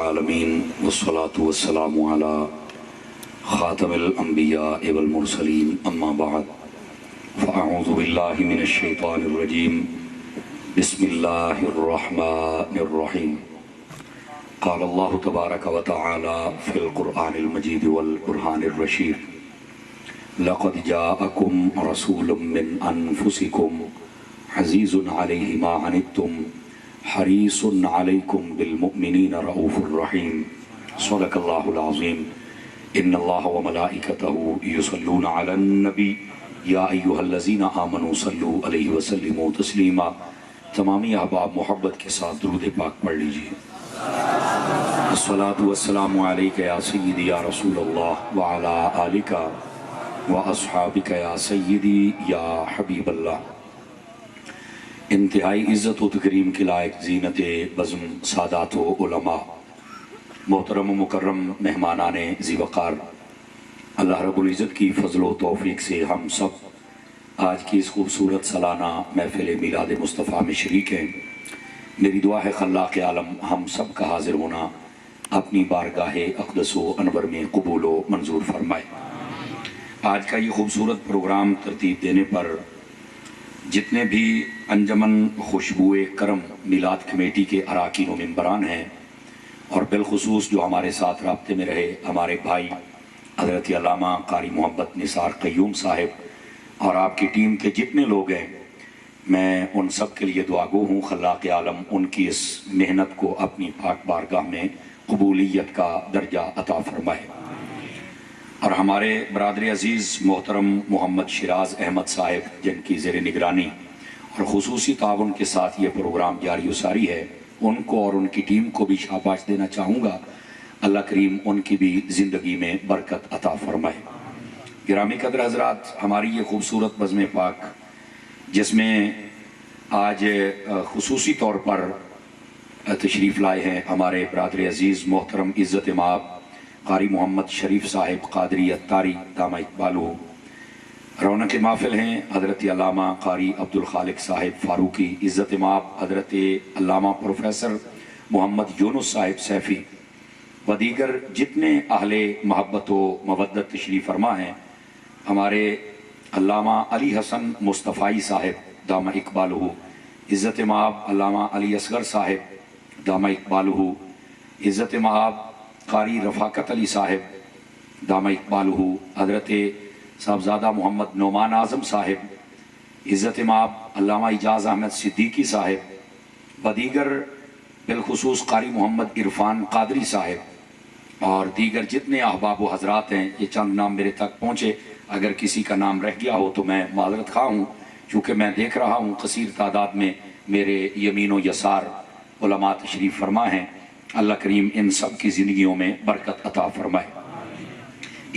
العالمین والصلاة والسلام علی خاتم الانبیاء والمرسلین اما بعد فاعوذ باللہ من الشیطان الرجیم بسم اللہ الرحمن الرحیم قال اللہ تبارک و تعالی فی القرآن المجید والقرآن الرشید لقد جاءکم رسول من انفسکم عزیز علیہ ما عنتم حریص علیکم بالمؤمنین رؤوف الرحیم صدق اللہ العظیم ان اللہ وملائکتہ یصلون علی النبی یا ایہا الذین آمنوا صلوا علیہ وسلموا تسلیما۔ تمامی احباب محبت کے ساتھ درود پاک پڑھ لیجئے۔ الصلاۃ والسلام علیک یا سیدی یا رسول اللہ وعلی آلک واصحابک یا سیدی یا حبیب اللہ۔ انتہائی عزت و تکریم کے لائق زینت بزم سادات و علماء، محترم و مکرم مہمانان ذی وقار، اللہ رب العزت کی فضل و توفیق سے ہم سب آج کی اس خوبصورت سالانہ محفل میلاد مصطفیٰ میں شریک ہیں۔ میری دعا ہے خلاق عالم ہم سب کا حاضر ہونا اپنی بارگاہ اقدس و انور میں قبول و منظور فرمائے۔ آج کا یہ خوبصورت پروگرام ترتیب دینے پر جتنے بھی انجمن خوشبوئے کرم میلاد کمیٹی کے اراکین و ممبران ہیں، اور بالخصوص جو ہمارے ساتھ رابطے میں رہے ہمارے بھائی حضرت علامہ قاری محمد نثار قیوم صاحب اور آپ کی ٹیم کے جتنے لوگ ہیں، میں ان سب کے لیے دعا گو ہوں خلاق عالم ان کی اس محنت کو اپنی پاک بارگاہ میں قبولیت کا درجہ عطا فرمائے۔ اور ہمارے برادر عزیز محترم محمد شیراز احمد صاحب جن کی زیر نگرانی اور خصوصی تعاون کے ساتھ یہ پروگرام جاری و ساری ہے، ان کو اور ان کی ٹیم کو بھی شاباش دینا چاہوں گا۔ اللہ کریم ان کی بھی زندگی میں برکت عطا فرمائے۔ گرامی قدر حضرات، ہماری یہ خوبصورت بزم پاک جس میں آج خصوصی طور پر تشریف لائے ہیں ہمارے برادر عزیز محترم عزت مآب قاری محمد شریف صاحب قادری اتاری دامہ اقبالہ، رونق محفل ہیں حضرت علامہ قاری عبدالخالق صاحب فاروقی، عزت مآب حضرت علامہ پروفیسر محمد یونس صاحب سیفی و دیگر جتنے اہل محبت و مودت تشریف فرما ہیں، ہمارے علامہ علی حسن مصطفی صاحب دامہ اقبالہ، عزت مآب علامہ علی اصغر صاحب دامہ اقبالہ، عزت مآب قاری رفاقت علی صاحب دامہ اقبالہ، حضرت صاحبزادہ محمد نعمان اعظم صاحب، عزت مآب علامہ اعجاز احمد صدیقی صاحب و دیگر بالخصوص قاری محمد عرفان قادری صاحب اور دیگر جتنے احباب و حضرات ہیں۔ یہ چند نام میرے تک پہنچے، اگر کسی کا نام رہ گیا ہو تو میں معذرت خواہ ہوں، چونکہ میں دیکھ رہا ہوں کثیر تعداد میں میرے یمین و یسار علماء تشریف فرما ہیں۔ اللہ کریم ان سب کی زندگیوں میں برکت عطا فرمائے۔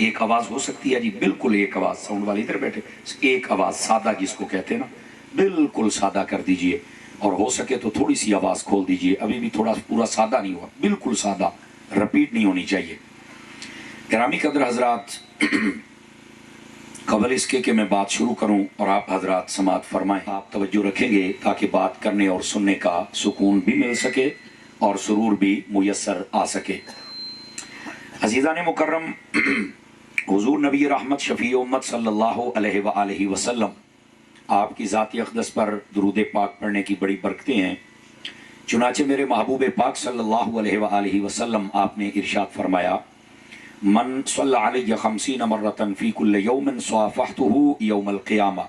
ایک آواز ہو سکتی ہے جی، بالکل ایک آواز، ساؤنڈ والے ادھر بیٹھے، ایک آواز سادہ جس کو کہتے ہیں نا، بالکل سادہ کر دیجئے، اور ہو سکے تو تھوڑی سی آواز کھول دیجئے، ابھی بھی تھوڑا پورا سادہ نہیں ہوا، بالکل سادہ، رپیٹ نہیں ہونی چاہیے۔ گرامی قدر حضرات، قبل اس کے کہ میں بات شروع کروں اور آپ حضرات سماعت فرمائیں، آپ توجہ رکھیں گے تاکہ بات کرنے اور سننے کا سکون بھی مل سکے اور سرور بھی میسر آ سکے۔ عزیزان مکرم، حضور نبی رحمت شفیع امت صلی اللہ علیہ وآلہ وسلم، آپ کی ذاتی اقدس پر درود پاک پڑھنے کی بڑی برکتیں ہیں۔ چنانچہ میرے محبوب پاک صلی اللہ علیہ وآلہ وسلم آپ نے ارشاد فرمایا، من صلی علیہ 50 مرتن فی کل یوم صافحتہ یوم القیامہ،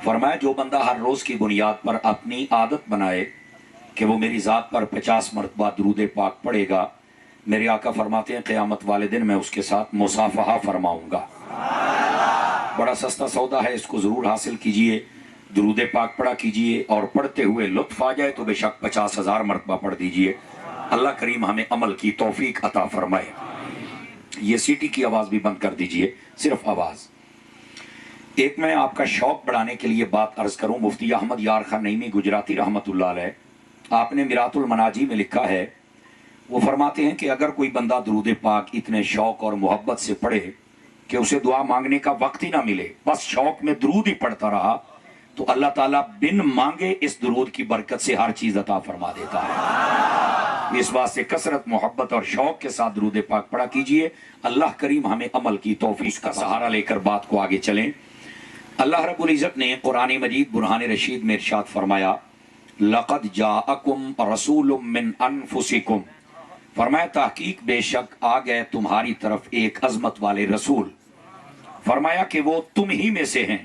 فرمایا جو بندہ ہر روز کی بنیاد پر اپنی عادت بنائے کہ وہ میری ذات پر 50 مرتبہ درود پاک پڑھے گا، میرے آقا فرماتے ہیں قیامت والے دن میں اس کے ساتھ مصافحہ فرماؤں گا۔ بڑا سستا سودا ہے، اس کو ضرور حاصل کیجئے، درود پاک پڑھا کیجئے، اور پڑھتے ہوئے لطف آ جائے تو بے شک 50,000 مرتبہ پڑھ دیجئے۔ اللہ کریم ہمیں عمل کی توفیق عطا فرمائے۔ یہ سیٹی کی آواز بھی بند کر دیجئے، صرف آواز۔ ایک میں آپ کا شوق بڑھانے کے لیے بات عرض کروں، مفتی احمد یار خان نعیمی گجراتی رحمت اللہ علیہ، آپ نے میرات المناجی میں لکھا ہے، وہ فرماتے ہیں کہ اگر کوئی بندہ درود پاک اتنے شوق اور محبت سے پڑھے کہ اسے دعا مانگنے کا وقت ہی نہ ملے، بس شوق میں درود ہی پڑھتا رہا، تو اللہ تعالیٰ بن مانگے اس درود کی برکت سے ہر چیز عطا فرما دیتا ہے۔ اس بات سے کثرت محبت اور شوق کے ساتھ درود پاک پڑھا کیجئے. اللہ کریم ہمیں عمل کی توفیق کا سہارا لے کر بات کو آگے چلیں. اللہ رب العزت نے قرآن مجید برہان رشید میں ارشاد فرمایا لقد جاءکم رسول من انفسکم، فرمایا تحقیق بے شک آ گئے تمہاری طرف ایک عظمت والے رسول، فرمایا کہ وہ تم ہی میں سے ہیں.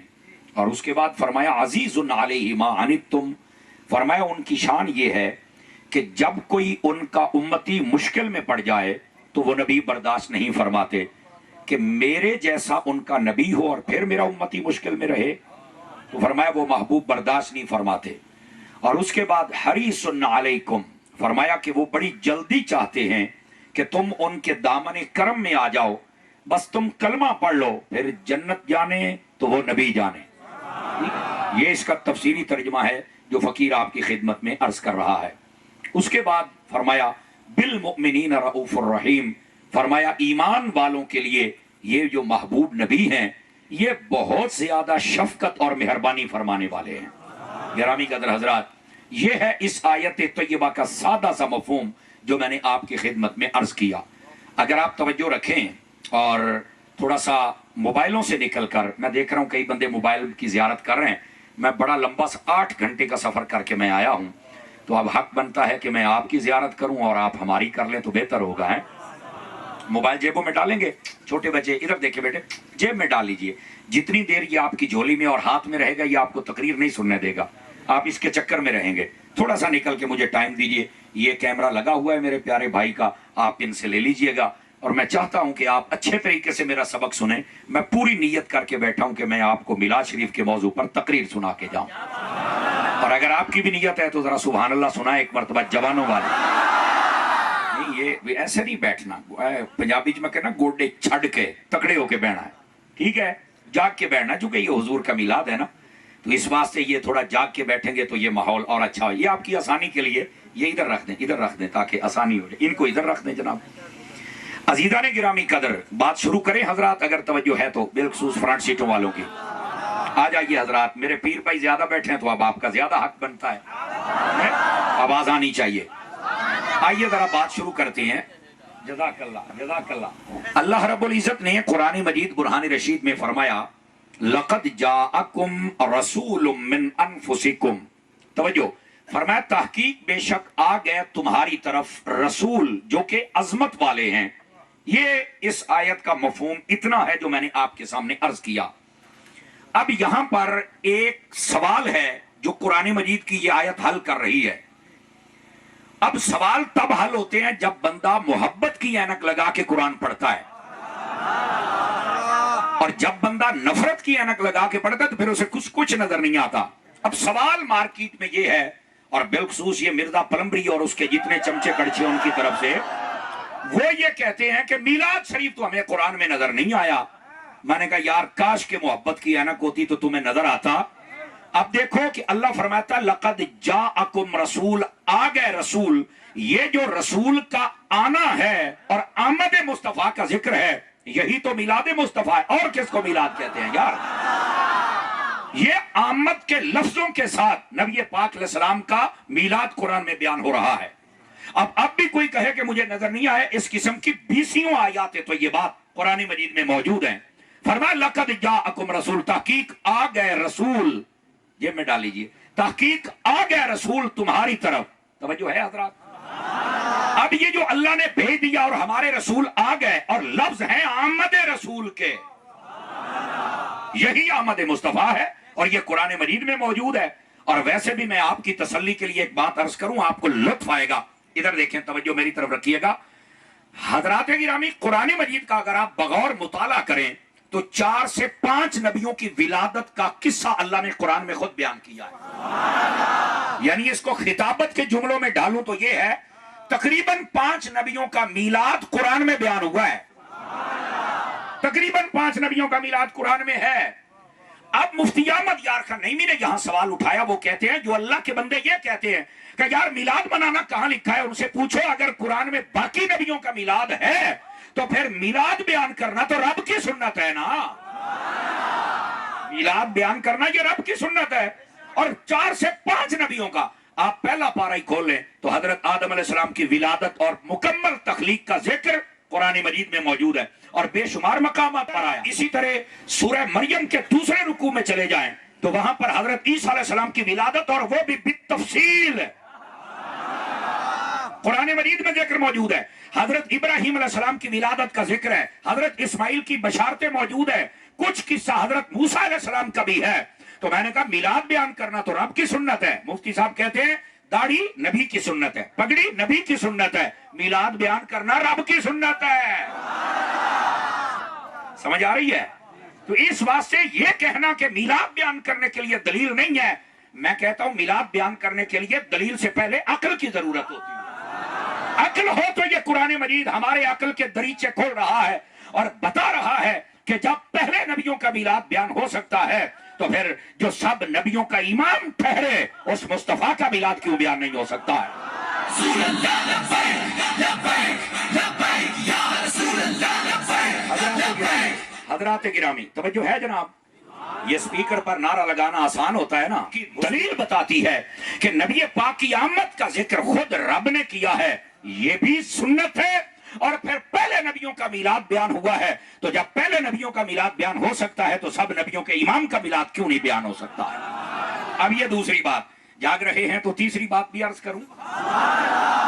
اور اس کے بعد فرمایا عزیز علیہ ما عنتم، فرمایا ان کی شان یہ ہے کہ جب کوئی ان کا امتی مشکل میں پڑ جائے تو وہ نبی برداشت نہیں فرماتے کہ میرے جیسا ان کا نبی ہو اور پھر میرا امتی مشکل میں رہے. تو فرمایا وہ محبوب برداشت نہیں فرماتے. اور اس کے بعد حریص علیکم، فرمایا کہ وہ بڑی جلدی چاہتے ہیں کہ تم ان کے دامن کرم میں آ جاؤ، بس تم کلمہ پڑھ لو، پھر جنت جانے تو وہ نبی جانے. یہ اس کا تفسیری ترجمہ ہے جو فقیر آپ کی خدمت میں عرض کر رہا ہے. اس کے بعد فرمایا بالمؤمنین رؤوف الرحیم، فرمایا ایمان والوں کے لیے یہ جو محبوب نبی ہیں یہ بہت زیادہ شفقت اور مہربانی فرمانے والے ہیں. گرامی قدر حضرات، یہ ہے اس آیت طیبہ کا سادہ سا مفہوم جو میں نے آپ کی خدمت میں عرض کیا. اگر آپ توجہ رکھیں اور تھوڑا سا موبائلوں سے نکل کر، میں دیکھ رہا ہوں کئی بندے موبائل کی زیارت کر رہے ہیں، میں بڑا لمبا 8 گھنٹے کا سفر کر کے میں آیا ہوں، تو اب حق بنتا ہے کہ میں آپ کی زیارت کروں اور آپ ہماری کر لیں تو بہتر ہوگا. ہے موبائل جیبوں میں ڈالیں گے، چھوٹے بچے ادھر دیکھیں بیٹے، جیب میں ڈال لیجئے. جتنی دیر یہ آپ کی جھولی میں اور ہاتھ میں رہے گا یہ آپ کو تقریر نہیں سننے دے گا، آپ اس کے چکر میں رہیں گے. تھوڑا سا نکل کے مجھے ٹائم دیجئے. یہ کیمرہ لگا ہوا ہے میرے پیارے بھائی کا، آپ ان سے لے لیجئے گا. اور میں چاہتا ہوں کہ آپ اچھے طریقے سے میرا سبق سنیں. میں پوری نیت کر کے بیٹھا ہوں کہ میں آپ کو میلاد شریف کے موضوع پر تقریر سنا کے جاؤں. اور اگر آپ کی بھی نیت ہے تو ذرا سبحان اللہ سنائیں ایک مرتبہ جوانوں والی. نہیں یہ ایسے نہیں بیٹھنا، پنجابی میں کہنا گوڈے چھڑ کے تکڑے ہو کے بیٹھنا ہے، ٹھیک ہے، جاگ کے بیٹھنا، چونکہ یہ حضور کا میلاد ہے نا، تو اس واسطے یہ تھوڑا جاگ کے بیٹھیں گے تو یہ ماحول اور اچھا ہو. یہ آپ کی آسانی کے لیے یہ ادھر رکھ دیں تاکہ آسانی ہو جائے. ان کو ادھر رکھ دیں جناب. عزیزان گرامی قدر، بات شروع کریں حضرات اگر توجہ ہے تو، بالخصوص فرنٹ سیٹوں والوں کی. آ جائیے حضرات، میرے پیر بھائی زیادہ بیٹھے ہیں تو اب آپ کا زیادہ حق بنتا ہے، آواز آنی چاہیے. آئیے ذرا بات شروع کرتے ہیں. جزاک اللہ جزاک اللہ. اللہ رب العزت نے قرآن مجید برہان رشید میں فرمایا لقد جاءکم رسول من انفسکم، توجہ، فرمایا تحقیق بے شک آ گئے تمہاری طرف رسول جو کہ عظمت والے ہیں. یہ اس آیت کا مفہوم اتنا ہے جو میں نے آپ کے سامنے عرض کیا. اب یہاں پر ایک سوال ہے جو قرآن مجید کی یہ آیت حل کر رہی ہے. اب سوال تب حل ہوتے ہیں جب بندہ محبت کی اینک لگا کے قرآن پڑھتا ہے، اور جب بندہ نفرت کی اینک لگا کے پڑھتا ہے تو پھر اسے کچھ نظر نہیں آتا. اب سوال مارکیٹ میں یہ ہے، اور بالخصوص یہ مرزا پلمبری اور اس کے جتنے چمچے کڑچے ان کی طرف سے، وہ یہ کہتے ہیں کہ میلاد شریف تو ہمیں قرآن میں نظر نہیں آیا. میں نے کہا یار کاش کے محبت کی اینک ہوتی تو تمہیں نظر آتا. اب دیکھو کہ اللہ فرماتا لقد جاءکم رسول، آ گئے رسول. یہ جو رسول کا آنا ہے اور آمد مصطفیٰ کا ذکر ہے، یہی تو میلاد مصطفیٰ ہے. اور کس کو میلاد کہتے ہیں یار؟ یہ آمد کے لفظوں کے ساتھ نبی پاک علیہ السلام کا میلاد قرآن میں بیان ہو رہا ہے. اب بھی کوئی کہے کہ مجھے نظر نہیں آئے، اس قسم کی 20 آیات تو یہ بات قرآن مجید میں موجود ہیں. فرمایا لقد جاءکم رسول، تحقیق آ گئے رسول، جیب میں ڈال لیجئے، تحقیق آ گئے رسول تمہاری طرف. توجہ ہے حضرات؟ اب یہ جو اللہ نے بھیج دیا اور ہمارے رسول آ گئے، اور لفظ ہیں آمد رسول کے، یہی آمد مصطفیٰ ہے اور یہ قرآن مجید میں موجود ہے. اور ویسے بھی میں آپ کی تسلی کے لیے ایک بات عرض کروں، آپ کو لطف آئے گا. ادھر دیکھیں، توجہ میری طرف رکھیے گا حضرات گرامی. قرآن مجید کا اگر آپ بغور مطالعہ کریں تو 4 سے 5 نبیوں کی ولادت کا قصہ اللہ نے قرآن میں خود بیان کیا ہے. یعنی اس کو خطابت کے جملوں میں ڈالوں تو یہ ہے تقریباً 5 نبیوں کا میلاد قرآن میں بیان ہوا ہے. تقریباً 5 نبیوں کا میلاد قرآن میں ہے. اب مفتی احمد یار خان نعیمی نے یہاں سوال اٹھایا. وہ کہتے ہیں جو اللہ کے بندے یہ کہتے ہیں کہ یار میلاد منانا کہاں لکھا ہے، ان سے پوچھو اگر قرآن میں باقی نبیوں کا میلاد ہے تو پھر میلاد بیان کرنا تو رب کی سنت ہے نا. میلاد بیان کرنا یہ رب کی سنت ہے. اور 4 سے 5 نبیوں کا، آپ پہلا پارہ ہی کھول لیں تو حضرت آدم علیہ السلام کی ولادت اور مکمل تخلیق کا ذکر قرآن مجید میں موجود ہے اور بے شمار مقامات پر آیا. اسی طرح سورہ مریم کے دوسرے رکوع میں چلے جائیں تو وہاں پر حضرت عیسیٰ علیہ السلام کی ولادت اور وہ بھی بالتفصیل قرآن مجید میں ذکر موجود ہے. حضرت ابراہیم علیہ السلام کی ولادت کا ذکر ہے. حضرت اسماعیل کی بشارتیں موجود ہے. کچھ قصہ حضرت موسیٰ علیہ السلام کا بھی ہے. تو میں نے کہا میلاد بیان کرنا تو رب کی سنت ہے. مفتی صاحب کہتے ہیں داڑھی نبی کی سنت ہے, پگڑی نبی کی سنت ہے, میلاد بیان کرنا رب کی سنت ہے. سمجھ آ رہی ہے؟ تو اس واسطے یہ کہنا کہ میلاد بیان کرنے کے لیے دلیل نہیں ہے, میں کہتا ہوں میلاد بیان کرنے کے لیے دلیل سے پہلے عقل کی ضرورت ہوتی ہے. عقل ہو تو یہ قرآن مجید ہمارے عقل کے دریچے کھول رہا ہے اور بتا رہا ہے کہ جب پہلے نبیوں کا میلاد بیان ہو سکتا ہے تو پھر جو سب نبیوں کا امام ٹھہرے اس مصطفیٰ کا میلاد کیوں بیان نہیں ہو سکتا ہے؟ حضرات گرامی توجہ ہے جناب, یہ سپیکر پر نعرہ لگانا آسان ہوتا ہے نا. دلیل بتاتی ہے کہ نبی پاک کی آمد کا ذکر خود رب نے کیا ہے, یہ بھی سنت ہے. اور پھر پہلے نبیوں کا میلاد بیان ہوا ہے تو جب پہلے نبیوں کا میلاد بیان ہو سکتا ہے تو سب نبیوں کے امام کا میلاد کیوں نہیں بیان ہو سکتا ہے؟ اب یہ دوسری بات. جاگ رہے ہیں تو تیسری بات بھی عرض کروں.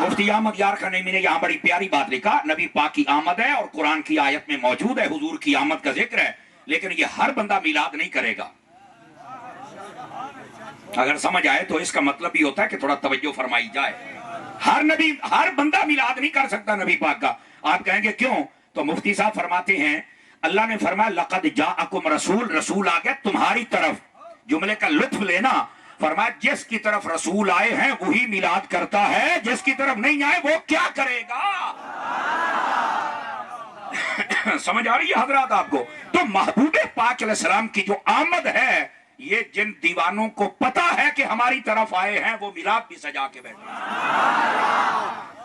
مفتی احمد یار خان نے یہاں بڑی پیاری بات لکھا, نبی پاک کی آمد ہے اور قرآن کی آیت میں موجود ہے حضور کی آمد کا ذکر ہے, لیکن یہ ہر بندہ میلاد نہیں کرے گا. اگر سمجھ آئے تو اس کا مطلب یہ ہوتا ہے کہ تھوڑا توجہ فرمائی جائے. ہر بندہ میلاد نہیں کر سکتا نبی پاک کا. آپ کہیں گے کیوں؟ تو مفتی صاحب فرماتے ہیں اللہ نے فرمایا لقد جاءکم رسول, رسول آ گیا تمہاری طرف. جملے کا لطف لینا, فرمایا جس کی طرف رسول آئے ہیں وہی میلاد کرتا ہے, جس کی طرف نہیں آئے وہ کیا کرے گا؟ سمجھ آ رہی ہے حضرات آپ کو؟ تو محبوب پاک علیہ السلام کی جو آمد ہے, یہ جن دیوانوں کو پتا ہے کہ ہماری طرف آئے ہیں وہ میلاد بھی سجا کے بیٹھے.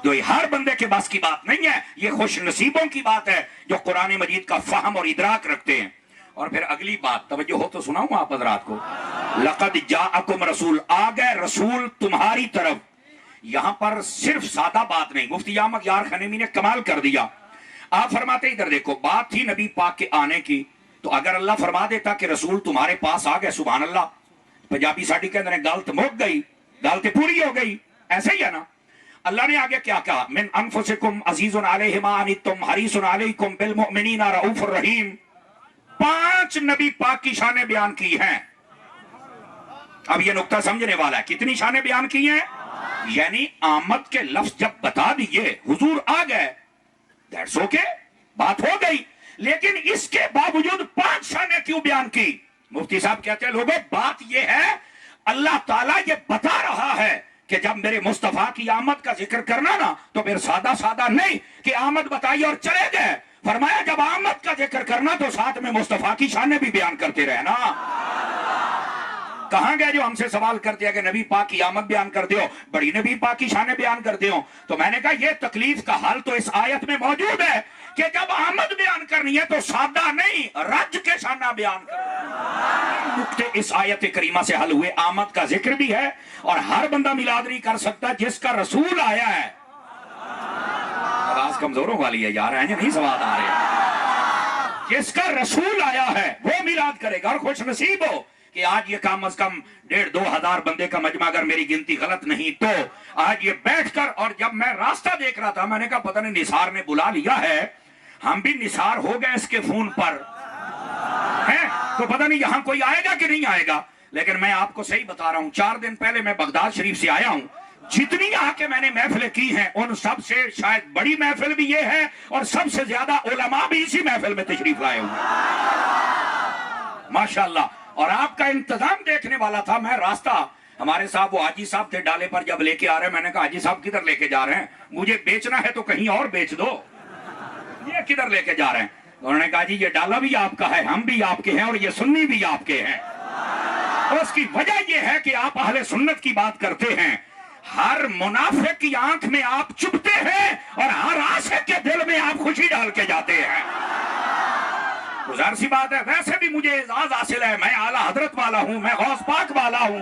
جو یہ ہر بندے کے بس کی بات نہیں ہے, یہ خوش نصیبوں کی بات ہے جو قرآن مجید کا فہم اور ادراک رکھتے ہیں. اور پھر اگلی بات توجہ ہو تو سناؤں آپ حضرات کو. لقد جاءکم رسول, آ گئے رسول تمہاری طرف. یہاں پر صرف سادہ بات نہیں, مفتی احمد یار خانیمی نے کمال کر دیا. آپ فرماتے ادھر دیکھو, بات تھی نبی پاک کے آنے کی, تو اگر اللہ فرما دیتا کہ رسول تمہارے پاس آ گئے, سبحان اللہ, پنجابی ساڈی کے اندر گل تو مک گئی, گل تو پوری ہو گئی, ایسا ہی ہے نا. اللہ نے آگے کیا کہا, من انفسکم عزیز علیہ ما عنتم حریص علیکم بالمؤمنین رؤوف الرحیم. 5 نبی پاک کی شانیں بیان کی ہیں. اب یہ نقطہ سمجھنے والا ہے, کتنی شانیں بیان کی ہیں؟ یعنی آمد کے لفظ جب بتا دیے, حضور آ گئے, دیٹس اوکے, بات ہو گئی. لیکن اس کے باوجود 5 شانیں کیوں بیان کی؟ مفتی صاحب کہتے ہیں لوگوں بات یہ ہے, اللہ تعالیٰ یہ بتا رہا ہے کہ جب میرے مصطفیٰ کی آمد کا ذکر کرنا نا تو پھر سادہ سادہ نہیں کہ آمد بتائی اور چلے گئے. فرمایا جب آمد کا ذکر کرنا تو ساتھ میں مصطفیٰ کی شانیں بھی بیان کرتے رہنا. کہاں گئے جو ہم سے سوال کرتے ہیں کہ نبی پاک کی آمد بیان کرتے ہو, بڑی نبی پاک کی شانیں بیان کرتے ہو؟ تو میں نے کہا یہ تکلیف کا حل تو اس آیت میں موجود ہے کہ جب آمد بیان کرنی ہے تو سادہ نہیں, رج کے شانہ بیان کرنا. نقطے اس آیت کریمہ سے حل ہوئے. آمد کا ذکر بھی ہے اور ہر بندہ میلاد نہیں کر سکتا جس کا رسول آیا ہے. آواز کمزوروں والی ہے یار, ہیں نہیں سوال آ رہے. جس کا رسول آیا ہے وہ میلاد کرے گا. اور خوش نصیب ہو کہ آج یہ کم از کم 1,500-2 ہزار بندے کا مجمع, اگر میری گنتی غلط نہیں تو آج یہ بیٹھ کر, اور جب میں راستہ دیکھ رہا تھا میں نے کہا پتہ نہیں نثار نے بلا لیا ہے, ہم بھی نثار ہو گئے اس کے فون پر ہیں, تو پتہ نہیں یہاں کوئی آئے گا کہ نہیں آئے گا. لیکن میں آپ کو صحیح بتا رہا ہوں, 4 دن پہلے میں بغداد شریف سے آیا ہوں. جتنی یہاں کے میں نے محفلیں کی ہیں ان سب سے شاید بڑی محفل بھی یہ ہے, اور سب سے زیادہ علماء بھی اسی محفل میں تشریف لائے ہوئے ماشاءاللہ. اور آپ کا انتظام دیکھنے والا تھا. میں راستہ, ہمارے صاحب وہ حاجی صاحب تھے ڈالے پر, جب لے کے آ رہے ہیں میں نے کہا حاجی صاحب کدھر لے کے جا رہے ہیں؟ مجھے بیچنا ہے تو کہیں اور بیچ دو, یہ کدھر لے کے جا رہے ہیں؟ انہوں نے کہا جی یہ ڈالا بھی آپ کا ہے, ہم بھی آپ کے ہیں, اور یہ سنی بھی آپ کے ہیں. اور اس کی وجہ یہ ہے کہ آپ اہل سنت کی بات کرتے ہیں. ہر منافق کی آنکھ میں آپ چپتے ہیں اور ہر عاشق کے دل میں آپ خوشی ڈال کے جاتے ہیں. ظاہر سی بات ہے, ویسے بھی مجھے اعزاز حاصل ہے, میں اعلیٰ حضرت والا ہوں, میں غوث پاک والا ہوں,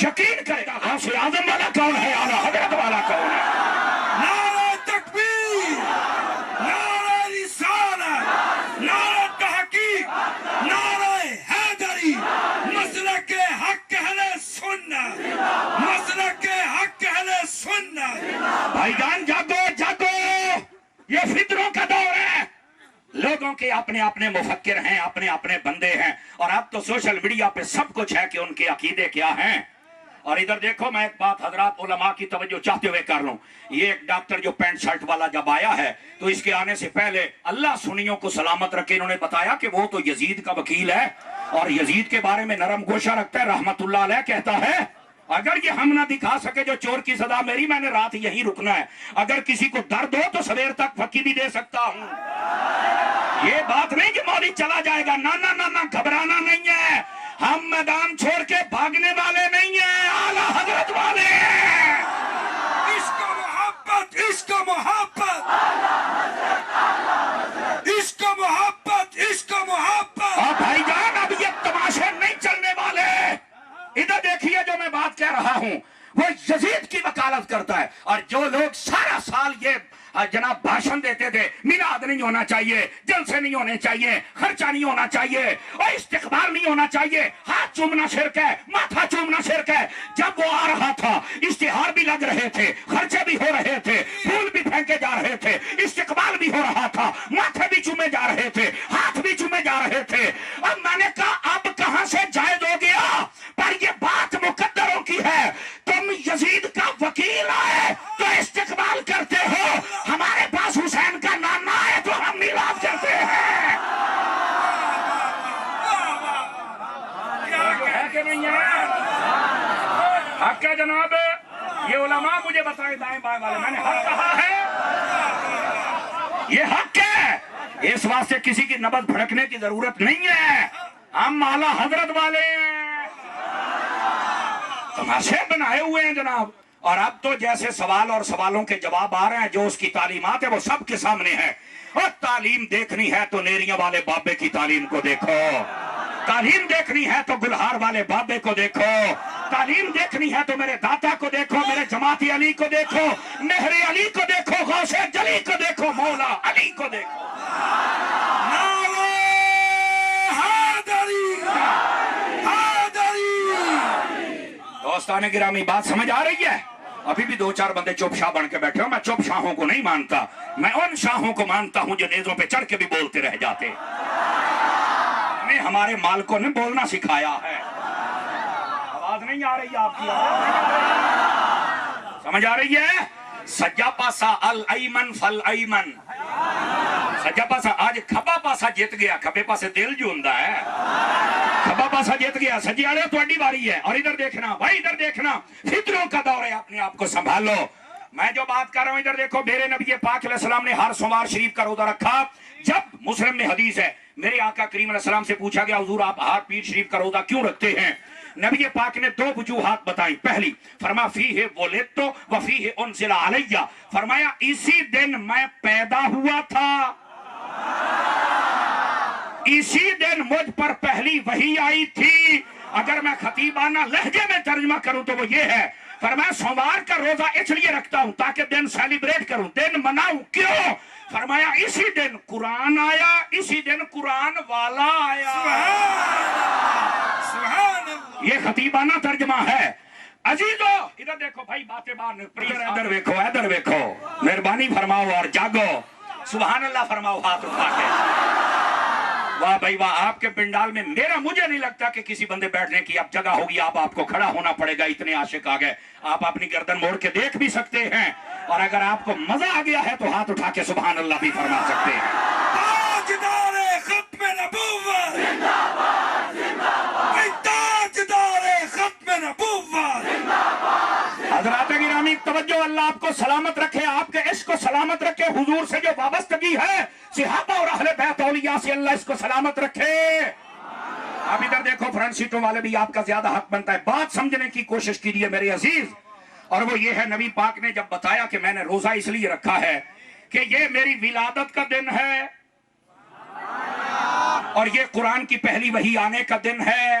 یقین کرے گا غوث اعظم والا کون ہے، اعلیٰ حضرت والا کون ہے۔ نعرہ تکبیر، نعرہ رسالت، نعرہ تحقیق، نعرہ حیدری، مسلک حق اہل سنت، مسلک حق اہل سنت۔ بھائی جان جاگو جاگو، یہ فتنوں کا دور ہے، لوگوں کے اپنے اپنے مفکر ہیں، اپنے اپنے بندے ہیں، اور اب تو سوشل میڈیا پہ سب کچھ ہے کہ ان کے عقیدے کیا ہیں۔ اور ادھر دیکھو، میں ایک بات حضرات علماء کی توجہ چاہتے ہوئے کر لوں، یہ ایک ڈاکٹر جو پینٹ شرٹ والا جب آیا ہے تو اس کے آنے سے پہلے اللہ سنیوں کو سلامت رکھے انہوں نے بتایا کہ وہ تو یزید کا وکیل ہے اور یزید کے بارے میں نرم گوشہ رکھتا ہے، رحمت اللہ علیہ کہتا ہے اگر یہ ہم نہ دکھا سکے جو چور کی سزا میری، میں نے رات یہی رکنا ہے، اگر کسی کو درد ہو تو سویر تک پھکی بھی دے سکتا ہوں۔ یہ بات نہیں کہ مولوی چلا جائے گا، نہ نہ نہ نہ، گھبرانا نہیں ہے، ہم میدان چھوڑ کے بھاگنے والے نہیں ہیں، اعلیٰ حضرت والے ہیں۔ عشق و محبت، عشق و محبت، عشق و محبت، عشق و محبت۔ اور بھائی جان اب یہ تماشے نہیں چلنے والے، ادھر دیکھیے جو میں بات کہہ رہا ہوں وہ یزید کی وکالت کرتا ہے، اور جو لوگ سارا سال یہ جناب بھاشن دیتے تھے میلاد نہیں ہونا چاہیے، جلسے نہیں ہونے چاہیے، خرچہ نہیں ہونا چاہیے اور استقبال نہیں ہونا چاہیے، ہاتھ چومنا شرک ہے، ماتھا چومنا شرک ہے، جب وہ آ رہا تھا اشتہار بھی لگ رہے تھے، خرچے بھی ہو رہے تھے، پھول بھی پھینکے جا رہے تھے، استقبال بھی ہو رہا تھا، ماتھے بھی چومے جا رہے تھے، ہاتھ بھی چومے جا رہے تھے، اب میں نے کہا اب کہاں سے جائز ہو گیا، پر یہ بات مقدروں کی ہے، تم یزید کا وکیل آئے تو استقبال کرتے ہو، ہمارے پاس حسین کا نانا ہے تو ہم میلاد کرتے ہیں۔ ہے کہ نہیں ہے؟ حق ہے جناب، یہ علماء مجھے بتائیں دائیں بائیں والے، میں نے حق کہا ہے، یہ حق ہے، اس واسطے کسی کی نبض بھڑکنے کی ضرورت نہیں ہے، ہم اعلیٰ حضرت والے ہیں، تماشے بنائے ہوئے ہیں جناب۔ اور اب تو جیسے سوال اور سوالوں کے جواب آ رہے ہیں، جو اس کی تعلیمات ہے وہ سب کے سامنے ہے، اور تعلیم دیکھنی ہے تو نیریاں والے بابے کی تعلیم کو دیکھو، تعلیم دیکھنی ہے تو گلہار والے بابے کو دیکھو، تعلیم دیکھنی ہے تو میرے داتا کو دیکھو، میرے جماعتی علی کو دیکھو، مہر علی کو دیکھو، غوث جلی کو دیکھو، مولا علی کو دیکھو۔ نعرہ حیدری، حیدری۔ دوستان گرامی بات سمجھ آ رہی ہے؟ ابھی بھی دو چار بندے چپ شاہ بن کے بیٹھے ہو، میں چپ شاہوں کو نہیں مانتا، میں ان شاہوں کو مانتا ہوں جو نیزوں پہ چڑھ کے بھی بولتے رہ جاتے، ہمیں ہمارے مالکوں نے بولنا سکھایا ہے۔ آواز نہیں آ رہی آپ کی؟ سمجھ آ رہی ہے؟ سجا پاسا الایمن فالایمن، سجا پاسا آج کھبا پاسا جیت گیا، کھبے پاسے دل جو ہوندا ہے، کھبا پاسا جیت گیا، سجی آڑے تہاڈی باری ہے، اور ادھر دیکھنا بھائی، ادھر دیکھنا، فتنوں کا دور ہے، اپنے آپ کو سنبھالو۔ میں جو بات کر رہا ہوں ادھر دیکھو، میرے نبی پاک علیہ السلام نے ہر سوموار شریف کا روزہ رکھا، جب مسلم میں حدیث ہے، میرے آقا کریم علیہ السلام سے پوچھا گیا حضور آپ ہر پیر شریف کا روزہ کیوں رکھتے ہیں؟ نبی پاک نے دو وجوہات بتائیں، پہلی فرمایا فیہ ولدت و فیہ انزل علیہ، فرمایا اسی دن میں پیدا ہوا تھا، اسی دن مجھ پر پہلی وحی آئی تھی۔ اگر میں خطیبانہ لہجے میں ترجمہ کروں تو وہ یہ ہے، فرمایا سوموار کا روزہ اس لیے رکھتا ہوں تاکہ دن سیلیبریٹ کروں، دن مناؤں، کیوں؟ فرمایا اسی دن قرآن آیا، اسی دن قرآن والا آیا۔ سبحان اللہ۔ یہ خطیبانہ ترجمہ ہے۔ عزیزو ادھر دیکھو بھائی، باتیں بار ادھر دیکھو، ادھر دیکھو، مہربانی فرماؤ اور جاگو، سبحان اللہ فرماؤ ہاتھ اٹھا کے۔ واہ بھائی واہ، آپ کے پنڈال میں مجھے نہیں لگتا کہ کسی بندے بیٹھنے کی اب جگہ ہوگی، آپ کو کھڑا ہونا پڑے گا، اتنے عاشق آ گئے، آپ اپنی گردن موڑ کے دیکھ بھی سکتے ہیں، اور اگر آپ کو مزہ آ گیا ہے تو ہاتھ اٹھا کے سبحان اللہ بھی فرما سکتے ہیں۔ تاجدار ختم نبوت، زندہ باد، زندہ باد، تاجدار ختم نبوت۔ حضرات گرامی توجہ، اللہ آپ کو سلامت رکھے، آپ کے عشق کو سلامت رکھے، حضور سے جو وابستگی ہے صحابہ اور اہل بیت اولیاء سے اللہ اس کو سلامت رکھے۔ اب ادھر دیکھو، فرنٹ سیٹوں والے بھی آپ کا زیادہ حق بنتا ہے، بات سمجھنے کی کوشش کیجیے میرے عزیز، اور وہ یہ ہے نبی پاک نے جب بتایا کہ میں نے روزہ اس لیے رکھا ہے کہ یہ میری ولادت کا دن ہے اور یہ قرآن کی پہلی وحی آنے کا دن ہے،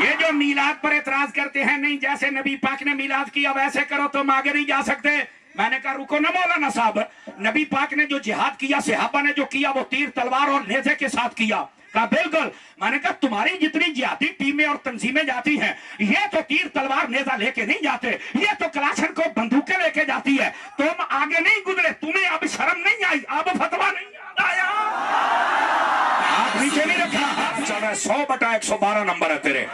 یہ جو میلاد پر اعتراض کرتے ہیں نہیں جیسے نبی پاک نے میلاد کیا ویسے کرو تم آگے نہیں جا سکتے. میں نے کہا رکو نا مولانا صاحب, نبی پاک نے جو جہاد کیا صحابہ نے جو کیا وہ تیر تلوار اور نیزے کے ساتھ کیا. کہا بالکل. میں نے کہا تمہاری جتنی جہادی ٹیمیں اور تنظیمیں جاتی ہیں یہ تو تیر تلوار نیزہ لے کے نہیں جاتے, یہ تو کلاشن کو بندوقیں لے کے جاتی ہے. تم آگے نہیں گزرے, تمہیں اب شرم نہیں آئی, اب فتویٰ نہیں یاد آیا. ہاتھ نیچے نہیں رکھنا, ہاتھ چل رہا ہے 100/112 نمبر ہے تیرے.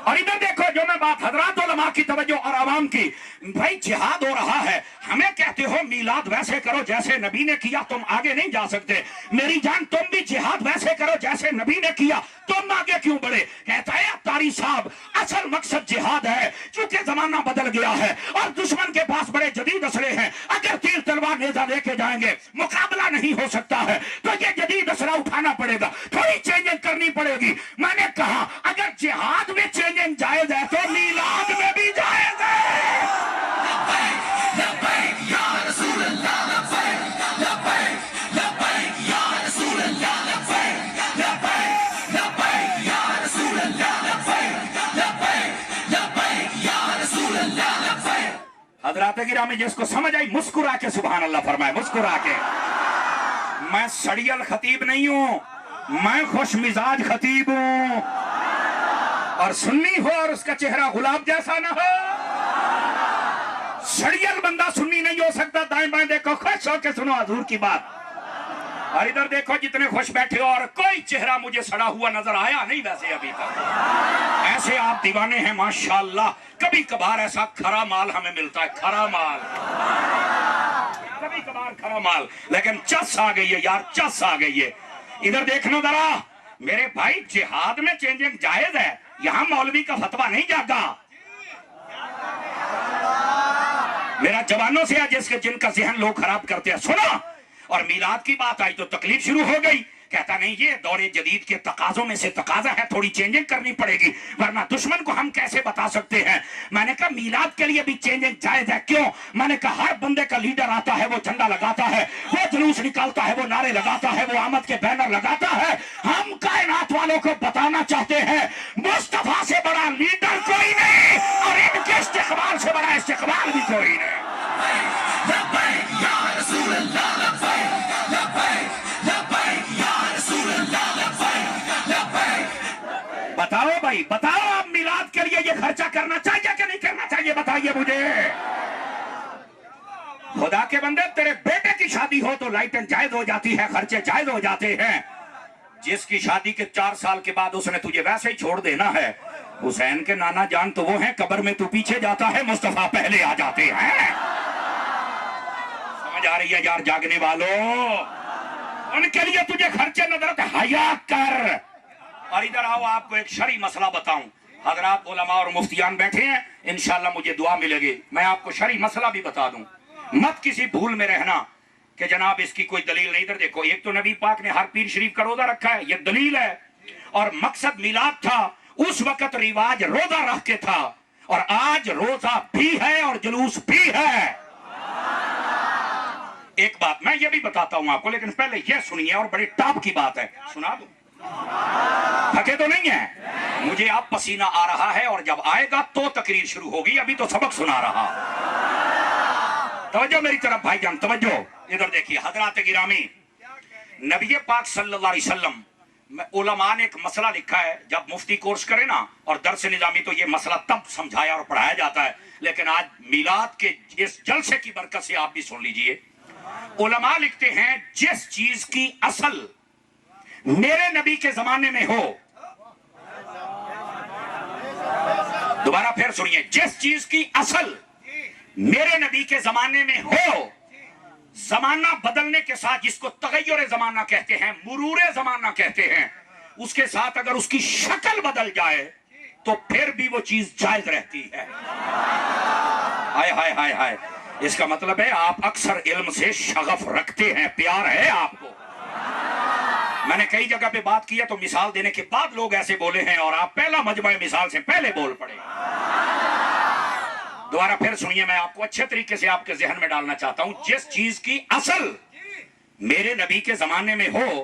اور ادھر دیکھو جو میں بات حضرات علماء کی توجہ اور عوام کی, بھائی جہاد ہو رہا ہے, ہمیں کہتے ہو میلاد ویسے کرو جیسے نبی نے کیا, تم آگے نہیں جا سکتے. میری جان تم بھی جہاد ویسے کرو جیسے نبی نے کیا, تم آگے کیوں بڑھے. کہتا ہے اتاری صاحب اصل مقصد جہاد ہے, چونکہ زمانہ بدل گیا ہے اور دشمن کے پاس بڑے جدید اسلحے ہیں. اگر تیر تلوار نیزہ لے کے جائیں گے مقابلہ نہیں ہو سکتا ہے, تو یہ جدید اسلحہ اٹھانا پڑے گا, تھوڑی چینجنگ کرنی پڑے گی. میں نے کہا اگر جہاد میں چینجنگ جائز ہے تو میلاد میں بھی جائز ہے. حضرات گرامی جس کو سمجھ آئی مسکرا کے سبحان اللہ فرمائے, مسکرا کے. میں سڑیل خطیب نہیں ہوں, میں خوش مزاج خطیب ہوں. اور سنی ہو اور اس کا چہرہ گلاب جیسا نہ ہو. سڑیل بندہ سنی نہیں ہو سکتا. دائیں بائیں دیکھو, خوش ہو کے سنو حضور کی بات. اور ادھر دیکھو جتنے خوش بیٹھے ہو, اور کوئی چہرہ مجھے سڑا ہوا نظر آیا نہیں ویسے ابھی تک. ایسے آپ دیوانے ہیں ماشاءاللہ. کبھی کبھار ایسا کھرا مال ہمیں ملتا ہے, کھرا مال, کبھی کبھار کھرا مال, لیکن چس آ گئی ہے یار, چس آ گئی ہے. ادھر دیکھنا ذرا میرے بھائی, جہاد میں چینجنگ جائز ہے, یہاں مولوی کا فتویٰ نہیں جاگا. میرا جوانوں سے ہے جن کا ذہن لوگ خراب کرتے ہیں. سنو, اور میلاد کی بات آئی تو تکلیف شروع ہو گئی. کہتا نہیں یہ دور جدید کے تقاضوں میں سے تقاضا ہے, تھوڑی چینجنگ کرنی پڑے گی ورنہ دشمن کو ہم کیسے بتا سکتے ہیں. میں نے کہا میلاد کے لیے بھی چینجنگ جائز ہے. کیوں؟ میں نے کہا ہر بندے کا لیڈر آتا ہے, وہ جھنڈا لگاتا ہے, وہ جلوس نکالتا ہے, وہ نعرے لگاتا ہے, وہ آمد کے بینر لگاتا ہے. ہم کائنات والوں کو بتانا چاہتے ہیں مصطفیٰ سے بڑا لیڈر کوئی نہیں, اور ان کے استقبال سے بڑا استقبال بھی کوئی نہیں. بتاؤ بھائی, بتاؤ آپ میلاد کے لیے یہ خرچہ کرنا چاہیے کہ نہیں کرنا چاہیے, بتائیے مجھے. خدا کے بندے, تیرے بیٹے کی شادی ہو تو لائٹیں جائز ہو جاتی ہے, خرچے جائز ہو جاتے ہیں. جس کی شادی کے 4 سال کے بعد اس نے تجھے ویسے ہی چھوڑ دینا ہے. حسین کے نانا جان تو وہ ہیں, قبر میں تو پیچھے جاتا ہے, مصطفیٰ پہلے آ جاتے ہیں. سمجھ آ رہی ہے یار جاگنے والوں, ان کے لیے تجھے خرچے نظر حیا کر. اور ادھر آؤ, آپ کو ایک شرعی مسئلہ بتاؤں. حضرات علماء اور مفتیان بیٹھے ہیں, انشاءاللہ مجھے دعا ملے گی. میں آپ کو شرعی مسئلہ بھی بتا دوں, مت کسی بھول میں رہنا کہ جناب اس کی کوئی دلیل نہیں. ادھر دیکھو, ایک تو نبی پاک نے ہر پیر شریف کا روزہ رکھا ہے, یہ دلیل ہے. اور مقصد میلاد تھا, اس وقت رواج روزہ رکھ کے تھا, اور آج روزہ بھی ہے اور جلوس بھی ہے. ایک بات میں یہ بھی بتاتا ہوں آپ کو, لیکن پہلے یہ سنیے, اور بڑی ٹاپ کی بات ہے, سنا دوں. تھکے تو نہیں ہیں؟ مجھے اب پسینہ آ رہا ہے, اور جب آئے گا تو تقریر شروع ہوگی, ابھی تو سبق سنا رہا. توجہ میری طرف بھائی جان, توجہ. ادھر دیکھیے حضرات گرامی, نبی پاک صلی اللہ علیہ وسلم, علماء نے ایک مسئلہ لکھا ہے. جب مفتی کورس کرے نا اور درس نظامی تو یہ مسئلہ تب سمجھایا اور پڑھایا جاتا ہے, لیکن آج میلاد کے اس جلسے کی برکت سے آپ بھی سن لیجئے. علماء لکھتے ہیں جس چیز کی اصل میرے نبی کے زمانے میں ہو, دوبارہ پھر سنیے, جس چیز کی اصل میرے نبی کے زمانے میں ہو, زمانہ بدلنے کے ساتھ, جس کو تغیر زمانہ کہتے ہیں, مرور زمانہ کہتے ہیں, اس کے ساتھ اگر اس کی شکل بدل جائے تو پھر بھی وہ چیز جائز رہتی ہے. ہائے ہائے ہائے ہائے, اس کا مطلب ہے آپ اکثر علم سے شغف رکھتے ہیں, پیار ہے آپ کو. میں نے کئی جگہ پہ بات کی ہے تو مثال دینے کے بعد لوگ ایسے بولے ہیں, اور آپ پہلا مجمع مثال سے پہلے بول پڑے. دوبارہ پھر سنیے, میں آپ کو اچھے طریقے سے آپ کے ذہن میں ڈالنا چاہتا ہوں. جس چیز کی اصل میرے نبی کے زمانے میں ہو,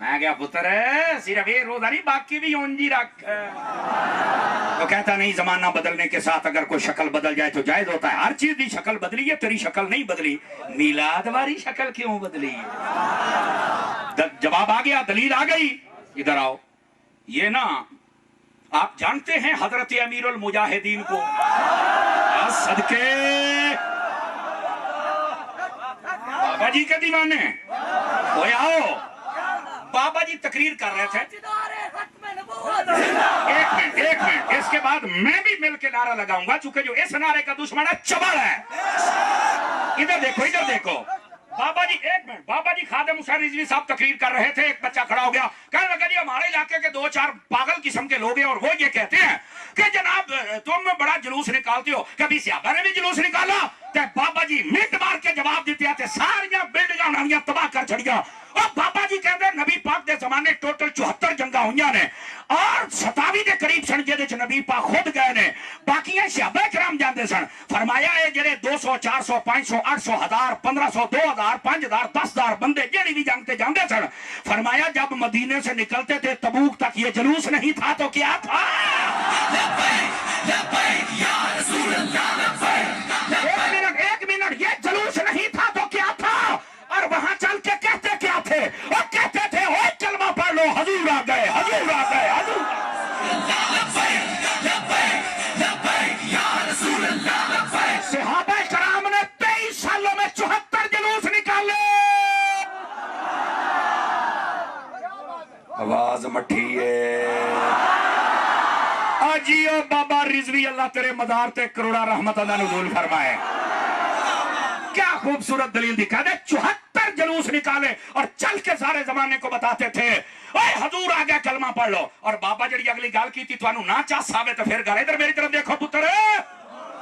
میں کیا پتر صرف یہ روزہ نہیں باقی بھی اونجی رکھ. وہ کہتا نہیں زمانہ بدلنے کے ساتھ اگر کوئی شکل بدل جائے تو جائز ہوتا ہے. ہر چیز کی شکل بدلی ہے, تیری شکل نہیں بدلی. میلاد والی شکل کیوں بدلی؟ جواب آ گیا, دلیل آ گئی. ادھر آؤ. یہ نا آپ جانتے ہیں حضرت امیر المجاہدین کو, صدقے بابا جی کے دیوانے. اوے آؤ, بابا جی تقریر کر رہے تھے. ایک منٹ, اس کے بعد میں بھی مل کے نعرہ لگاؤں گا, چونکہ جو اس نعرے کا دشمن ہے چبڑ ہے. ادھر دیکھو, ادھر دیکھو. بابا جی ایک منٹ, بابا جی خادم حسین رضوی صاحب تقریر کر رہے تھے. ایک بچہ کھڑا ہو گیا, کہنے لگا جی ہمارے علاقے کے 2-4 پاگل قسم کے لوگ ہیں اور وہ یہ کہتے ہیں کہ جناب تم بڑا جلوس نکالتے ہو. کبھی صحابہ نے بھی جلوس نکالا؟ تے بابا جی منٹ مار کے جواب دیتے آتے, ساریاں بلڈنگاں تباہ کر چھڑیا. اور بابا جی کہتے ہیں نبی پاک دے زمانے ٹوٹل 74 جنگاں ہوئیاں نے اور 27 دے قریب سن جے وچ نبی پاک خود گئے نے, باقی صحابہ کرام جاندے سن. فرمایا اے جڑے 200 400 500 800 1000 1500 2000 5000 10000 بندے جڑی بھی جنگ تے جاندے سن, فرمایا جب مدینے سے نکلتے تھے تبوک تک یہ جلوس نہیں تھا تو کیا تھا؟ ایک منٹ, یہ جلوس نہیں تھا تو کیا تھا؟ اور وہاں چل کے کہتے کیا تھے؟ اور کہتے تھے او کلمہ پڑھ لو, حضور آ گئے, حضور آ گئے, حضور. صحابہ کرام نے 23 سالوں میں 74 جلوس نکالے. آواز مٹھی ہے. آجیو بابا رضوی, اللہ تیرے مدار تے کروڑا رحمت اللہ نزول فرمائے. کیا خوبصورت دلیل دکھا دے. 74 جلوس نکالے اور چل کے سارے زمانے کو بتاتے تھے اے حضور آ گیا, کلمہ پڑھ لو. اور بابا جڑی اگلی گال کی تھی توانو نہ چاہ ثابت پھر گال. ادھر میری طرف دیکھو پتر,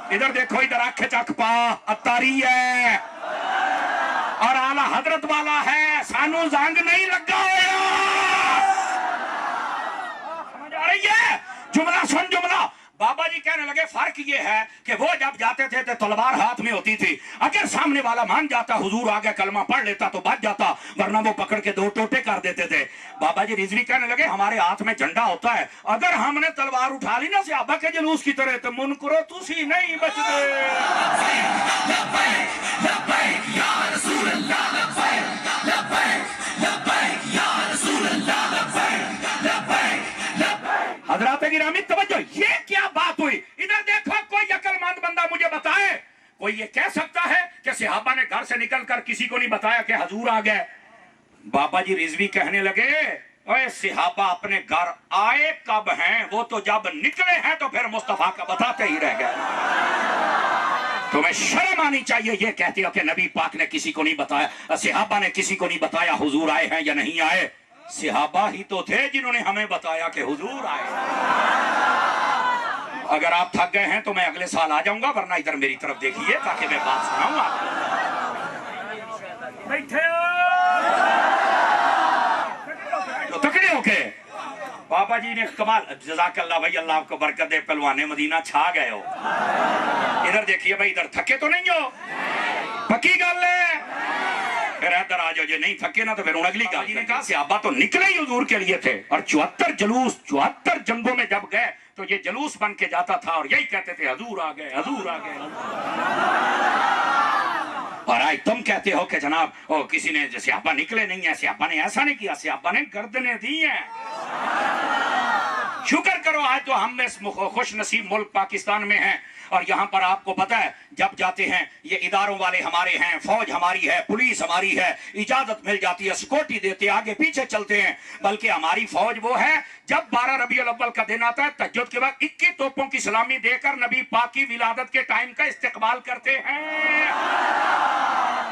ادھر دیکھو, ادھر آنکھ چک پا, اتاری ہے اور اعلی حضرت والا ہے, سانو زنگ نہیں لگا ہوا. سمجھ آ رہی ہے؟ جملہ سن جملہ. بابا جی کہنے لگے فرق یہ ہے کہ وہ جب جاتے تھے تو تلوار ہاتھ میں ہوتی تھی. اگر سامنے والا مان جاتا حضور آگے کلمہ پڑھ لیتا تو بچ جاتا, ورنہ وہ پکڑ کے 2 ٹوٹے کر دیتے تھے. بابا جی رضوی کہنے لگے ہمارے ہاتھ میں جھنڈا ہوتا ہے, اگر ہم نے تلوار اٹھا لی نا صحابہ کے جلوس کی طرح تو منکرو تسی نہیں بچتے. حضرات گرامی توجہ, یہ کیا بات ہوئی؟ ادھر دیکھو, کوئی عقل مند بندہ مجھے بتائے, کوئی یہ کہہ سکتا ہے کہ صحابہ نے گھر سے نکل کر کسی کو نہیں بتایا کہ حضور آ گئے؟ بابا جی رضوی کہنے لگے اے صحابہ اپنے گھر آئے کب ہیں؟ وہ تو جب نکلے ہیں تو پھر مصطفیٰ کا بتاتے ہی رہ گئے. تمہیں شرم آنی چاہیے یہ کہتے ہو کہ نبی پاک نے کسی کو نہیں بتایا, صحابہ نے کسی کو نہیں بتایا حضور آئے ہیں یا نہیں آئے. صحابہ ہی تو تھے جنہوں نے ہمیں بتایا کہ حضور آئے. اگر آپ تھک گئے ہیں تو میں اگلے سال آ جاؤں گا, ورنہ ادھر میری طرف دیکھیے تاکہ میں بات سناؤں آپ. بیٹھے تو تکڑے ہو کے بابا جی نے کمال, جزاک اللہ بھائی, اللہ آپ کو برکت دے, پہلوانے مدینہ چھا گئے ہو. ادھر دیکھیے بھائی, ادھر تھکے تو نہیں ہو؟ پکی گل ہے. پھر ادھر آ جاؤ, جو نہیں تھکے نا تو پھر اگلی گل. جی نے کہا صحابہ تو نکلے ہی حضور کے لیے تھے, اور 74 جلوس 74 جنگوں میں جب گئے تو یہ جلوس بن کے جاتا تھا اور یہی کہتے تھے حضور آ گئے, حضور آ گئے. اور آج تم کہتے ہو کہ جناب کسی نے صحابہ نکلے نہیں ہیں, صحابہ نے ایسا نہیں کیا, صحابہ نے گردنیں دی ہیں. شکر کرو آج تو ہم اس خوش نصیب ملک پاکستان میں ہیں, اور یہاں پر آپ کو پتہ ہے جب جاتے ہیں یہ اداروں والے ہمارے ہیں, فوج ہماری ہے, پولیس ہماری ہے, اجازت مل جاتی ہے, سیکورٹی دیتے, آگے پیچھے چلتے ہیں. بلکہ ہماری فوج وہ ہے جب 12 ربیع الاول کا دن آتا ہے تہجد کے وقت 21 توپوں کی سلامی دے کر نبی پاک کی ولادت کے ٹائم کا استقبال کرتے ہیں.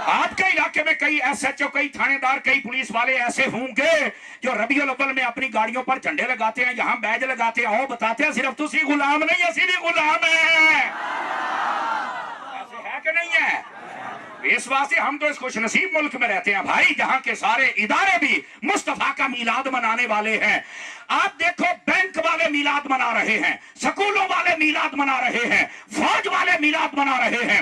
آپ کے علاقے میں کئی ایس ایچ او, کئی تھانے دار, کئی پولیس والے ایسے ہوں گے جو ربیع الاول میں اپنی گاڑیوں پر جھنڈے لگاتے ہیں, یہاں بیج لگاتے ہیں, بتاتے ہیں صرف تسی غلام نہیں, اسی بھی غلام ہیں. ایسے ہے کہ نہیں ہے؟ اس واسطے ہم تو اس خوش نصیب ملک میں رہتے ہیں بھائی, جہاں کے سارے ادارے بھی مصطفیٰ کا میلاد منانے والے ہیں. آپ دیکھو, بینک والے میلاد منا رہے ہیں, سکولوں والے میلاد منا رہے ہیں, فوج والے میلاد منا رہے ہیں,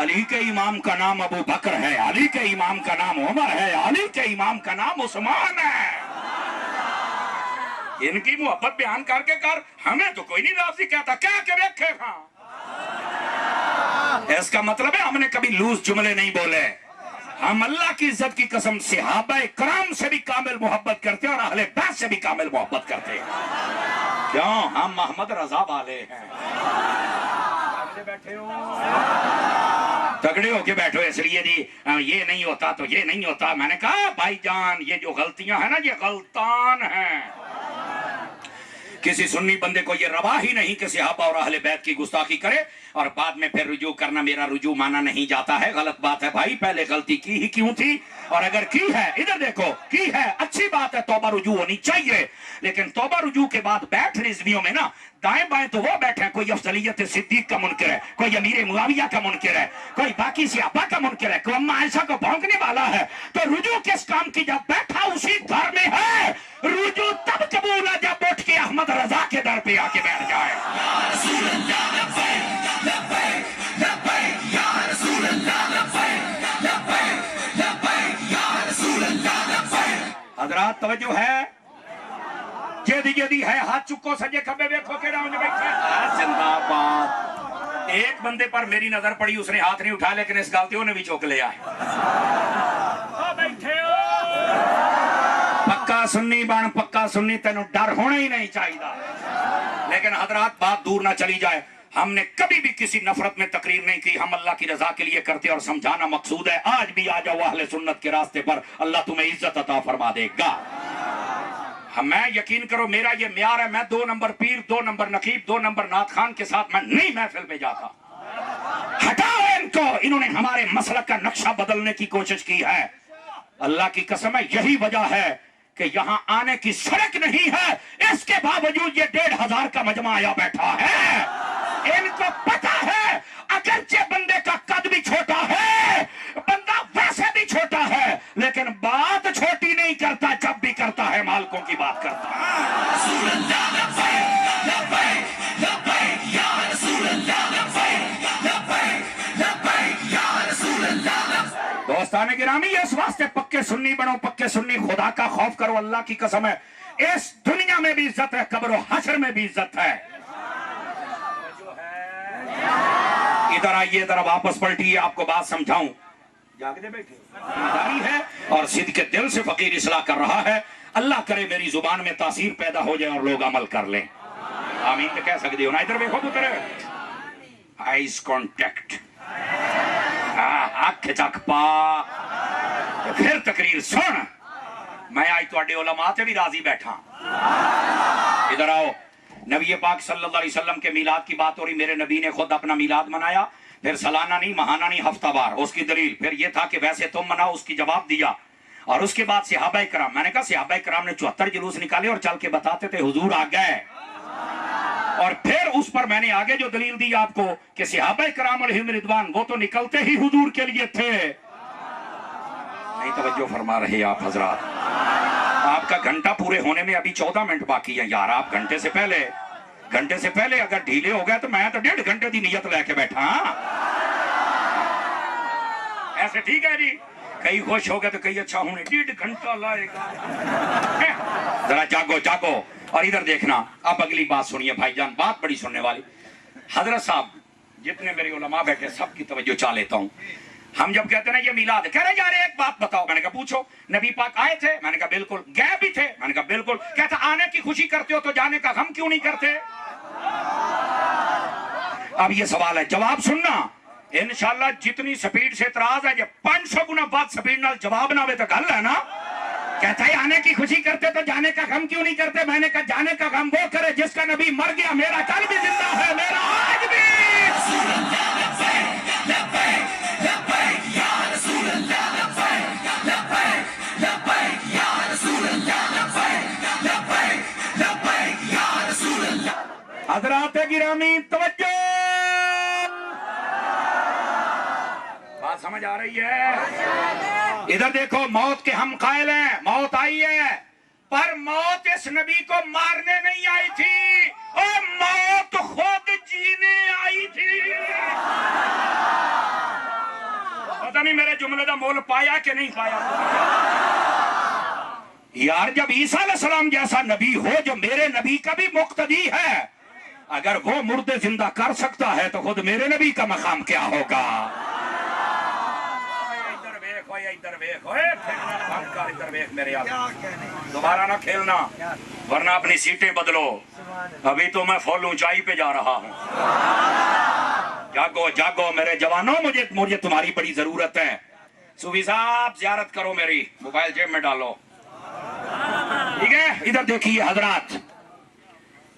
علی کے امام کا نام ابو بکر ہے, علی کے امام کا نام عمر ہے, علی کے امام کا نام عثمان ہے. ان کی محبت بیان کر کے کر, ہمیں تو کوئی نہیں راضی کہتا, کیا کہ رکھے ہاں. اس کا مطلب ہے ہم نے کبھی لوز جملے نہیں بولے. ہم اللہ کی عزت کی قسم صحابہ کرام سے بھی کامل محبت کرتے ہیں اور اہل بیت سے بھی کامل محبت کرتے ہیں. کیوں؟ ہم محمد رضا والے ہیں. بیٹھے ہو تگڑے ہو کے بیٹھو, اس لیے جی یہ نہیں ہوتا تو یہ نہیں ہوتا. میں نے کہا بھائی جان یہ جو غلطیاں ہیں نا یہ غلطان ہیں. کسی سنی بندے کو یہ روا ہی نہیں کہ صحابہ اور اہل بیت کی گستاخی کرے اور بعد میں پھر رجوع کرنا. میرا رجوع مانا نہیں جاتا ہے, غلط بات ہے بھائی. پہلے غلطی کی ہی کیوں تھی, اور اگر کی ہے ادھر دیکھو کی ہے اچھی بات ہے, توبہ رجوع ہونی چاہیے. لیکن توبہ رجوع کے بعد بیٹھ رضویوں میں نا دائیں بائیں تو وہ بیٹھے ہیں, کوئی افضلیت صدیق کا منکر ہے, کوئی امیر معاویہ کا منکر ہے, کوئی باقی صحابہ کا منکر ہے, کوئی اما عائشہ کو بھونکنے والا ہے. تو رجوع کس کام کی؟ جب بیٹھا اسی گھر میں ہے. رجوع تب قبول ہے جب اٹھ کے احمد رضا کے در پہ آ کے بیٹھ جائے. حضرات توجہ ہے, جیدی جیدی ہے, ہاتھ چکو سجے کھبے دیکھو کہ راؤں بیٹھے. زندہ باد. ایک بندے پر میری نظر پڑی, اس نے ہاتھ نہیں اٹھا, لیکن اس غلطیوں نے بھی چوک لیا ہے. بیٹھے ہو پکا سنی بن, پکا سنی, تینوں ڈر ہونا ہی نہیں چاہیے. لیکن حضرات بات دور نہ چلی جائے, ہم نے کبھی بھی کسی نفرت میں تقریر نہیں کی. ہم اللہ کی رضا کے لیے کرتے اور سمجھانا مقصود ہے. آج بھی آ جاؤ اہل سنت کے راستے پر, اللہ تمہیں عزت عطا فرما دے گا. میں یقین کرو میرا یہ معیار ہے, میں 2 نمبر پیر, 2 نمبر نقیب, 2 نمبر نعت خان کے ساتھ میں نہیں محفل میں جاتا. ہٹاؤ ان کو, انہوں نے ہمارے مسلک کا نقشہ بدلنے کی کوشش کی ہے. اللہ کی قسم ہے یہی وجہ ہے کہ یہاں آنے کی سڑک نہیں ہے, اس کے باوجود یہ 1500 کا مجمع آیا بیٹھا ہے. ان کو پتا ہے اگرچہ بندے کا قد بھی چھوٹا ہے, بندہ ویسے بھی چھوٹا ہے, لیکن بات چھوٹی نہیں کرتا, جب بھی کرتا ہے مالکوں کی بات کرتا ہے. دوستان گرامی, اس واسطے پکے سنی بنو, پکے سنی, خدا کا خوف کرو. اللہ کی قسم ہے اس دنیا میں بھی عزت ہے, قبر و حشر میں بھی عزت ہے. ادھر آئیے, ذرا واپس پلٹیے, آپ کو بات سمجھاؤں. جاگتے بیٹھے داری ہے اور صدق کے دل سے فقیر اصلاح کر رہا ہے. اللہ کرے میری زبان میں تاثیر پیدا ہو جائے اور لوگ عمل کر لیں. آمین تو کہہ سکتے ہو نا. ادھر دیکھو پتر, آئیز کانٹیکٹ, آنکھ چک پا, پھر تقریر سن. میں آج تواڈے علماء تے بھی راضی بیٹھا. ادھر آؤ. نبی پاک صلی اللہ علیہ وسلم کے میلاد کی بات ہو رہی. میرے نبی نے خود اپنا میلاد منایا, پھر سالانہ نہیں, ماہانہ نہیں, ہفتہ وار. اس کی دلیل پھر یہ تھا کہ ویسے تم مناؤ, اس کی جواب دیا. اور اس کے بعد صحابہ کرام, میں نے کہا صحابہ کرام نے 74 جلوس نکالے اور چل کے بتاتے تھے حضور آ گئے. اور پھر اس پر میں نے آگے جو دلیل دی آپ کو کہ صحابہ کرام علیہم رضوان وہ تو نکلتے ہی حضور کے لیے تھے. نہیں توجہ فرما رہے آپ حضرات. آپ کا گھنٹہ پورے ہونے میں ابھی 14 منٹ باقی ہے یار. آپ گھنٹے سے پہلے اگر ڈھیلے ہو گئے تو میں تو 1.5 گھنٹے دی نیت لے کے بیٹھا. ایسے ٹھیک ہے جی, کئی خوش ہو گئے تو کئی اچھا ہونے 1.5 گھنٹہ لائے گا. ذرا جاگو جاگو. اور ادھر دیکھنا, اب اگلی بات سنیے بھائی جان, بات بڑی سننے والی. حضرت صاحب جتنے میرے علماء بیٹھے سب کی توجہ چاہ لیتا ہوں. ہم جب کہتے ہیں نا یہ میلاد, کہہ رہے یار ایک بات بتاؤ. میں نے کہا پوچھو. نبی پاک آئے تھے؟ میں نے کہا بالکل. گئے بھی تھے؟ میں نے کہا بالکل. کہتا آنے کی خوشی کرتے ہو تو جانے کا غم کیوں نہیں کرتے؟ اب یہ سوال ہے, جواب سننا. انشاءاللہ جتنی سپیڈ سے اعتراض ہے, یہ 500 گنا بات سپیڈ نال جواب نہ ہوئے تو گل ہے نا. کہتا ہے آنے کی خوشی کرتے تو جانے کا غم کیوں نہیں کرتے؟ میں نے کہا جانے کا غم وہ کرے جس کا نبی مر گیا. میرا کل بھی زندہ ہے, میرا آج بھی. حضرات گرامی توجہ, بات سمجھ آ رہی ہے؟ ادھر دیکھو, موت کے ہم قائل ہیں, موت آئی ہے, پر موت اس نبی کو مارنے نہیں آئی تھی, اور موت خود جینے آئی تھی. نہیں میرے جملے کا مول پایا کہ نہیں پایا؟ یار جب عیسیٰ علیہ السلام جیسا نبی ہو جو میرے نبی کا بھی مقتدی ہے، اگر وہ مردے زندہ کر سکتا ہے تو خود میرے نبی کا مقام کیا ہوگا؟ ادھر ویکھ میرے دوبارہ نہ کھیلنا ورنہ اپنی سیٹیں بدلو، ابھی تو میں فل اونچائی پہ جا رہا ہوں۔ جاگو جاگو میرے جوانوں، مجھے تمہاری بڑی ضرورت ہے۔ صوفی صاحب زیارت کرو میری، موبائل جیب میں ڈالو، ٹھیک ہے؟ ادھر دیکھیے حضرات،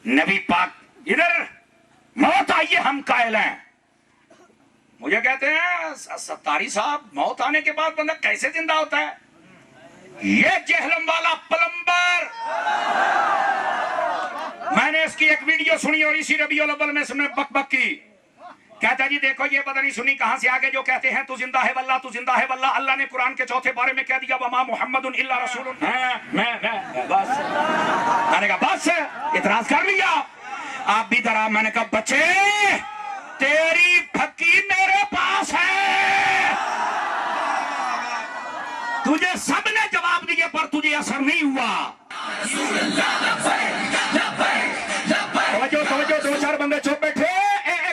نبی پاک ادھر موت آئیے ہم قائل ہیں۔ مجھے کہتے ہیں ستاری صاحب موت آنے کے بعد بندہ کیسے زندہ ہوتا ہے؟ یہ جہلم والا پلمبر، میں نے اس کی ایک ویڈیو سنی اور اسی ربیع الاول میں اس نے بک بک کی، کہتا جی دیکھو یہ پتہ نہیں سنی کہاں سے آگے جو کہتے ہیں تو زندہ ہے واللہ تو زندہ ہے واللہ، اللہ نے قرآن کے چوتھے بارے میں کہہ دیا وما محمد الا رسول، بس میں نے کہا بس اعتراض کر لیا۔ آپ بھی ذرا، میں نے کہا بچے تیری پھکی میرے پاس ہے، تجھے سب نے جواب دیے پر تجھے اثر نہیں ہوا۔ توجہ دو چار بندے چپ بیٹھے،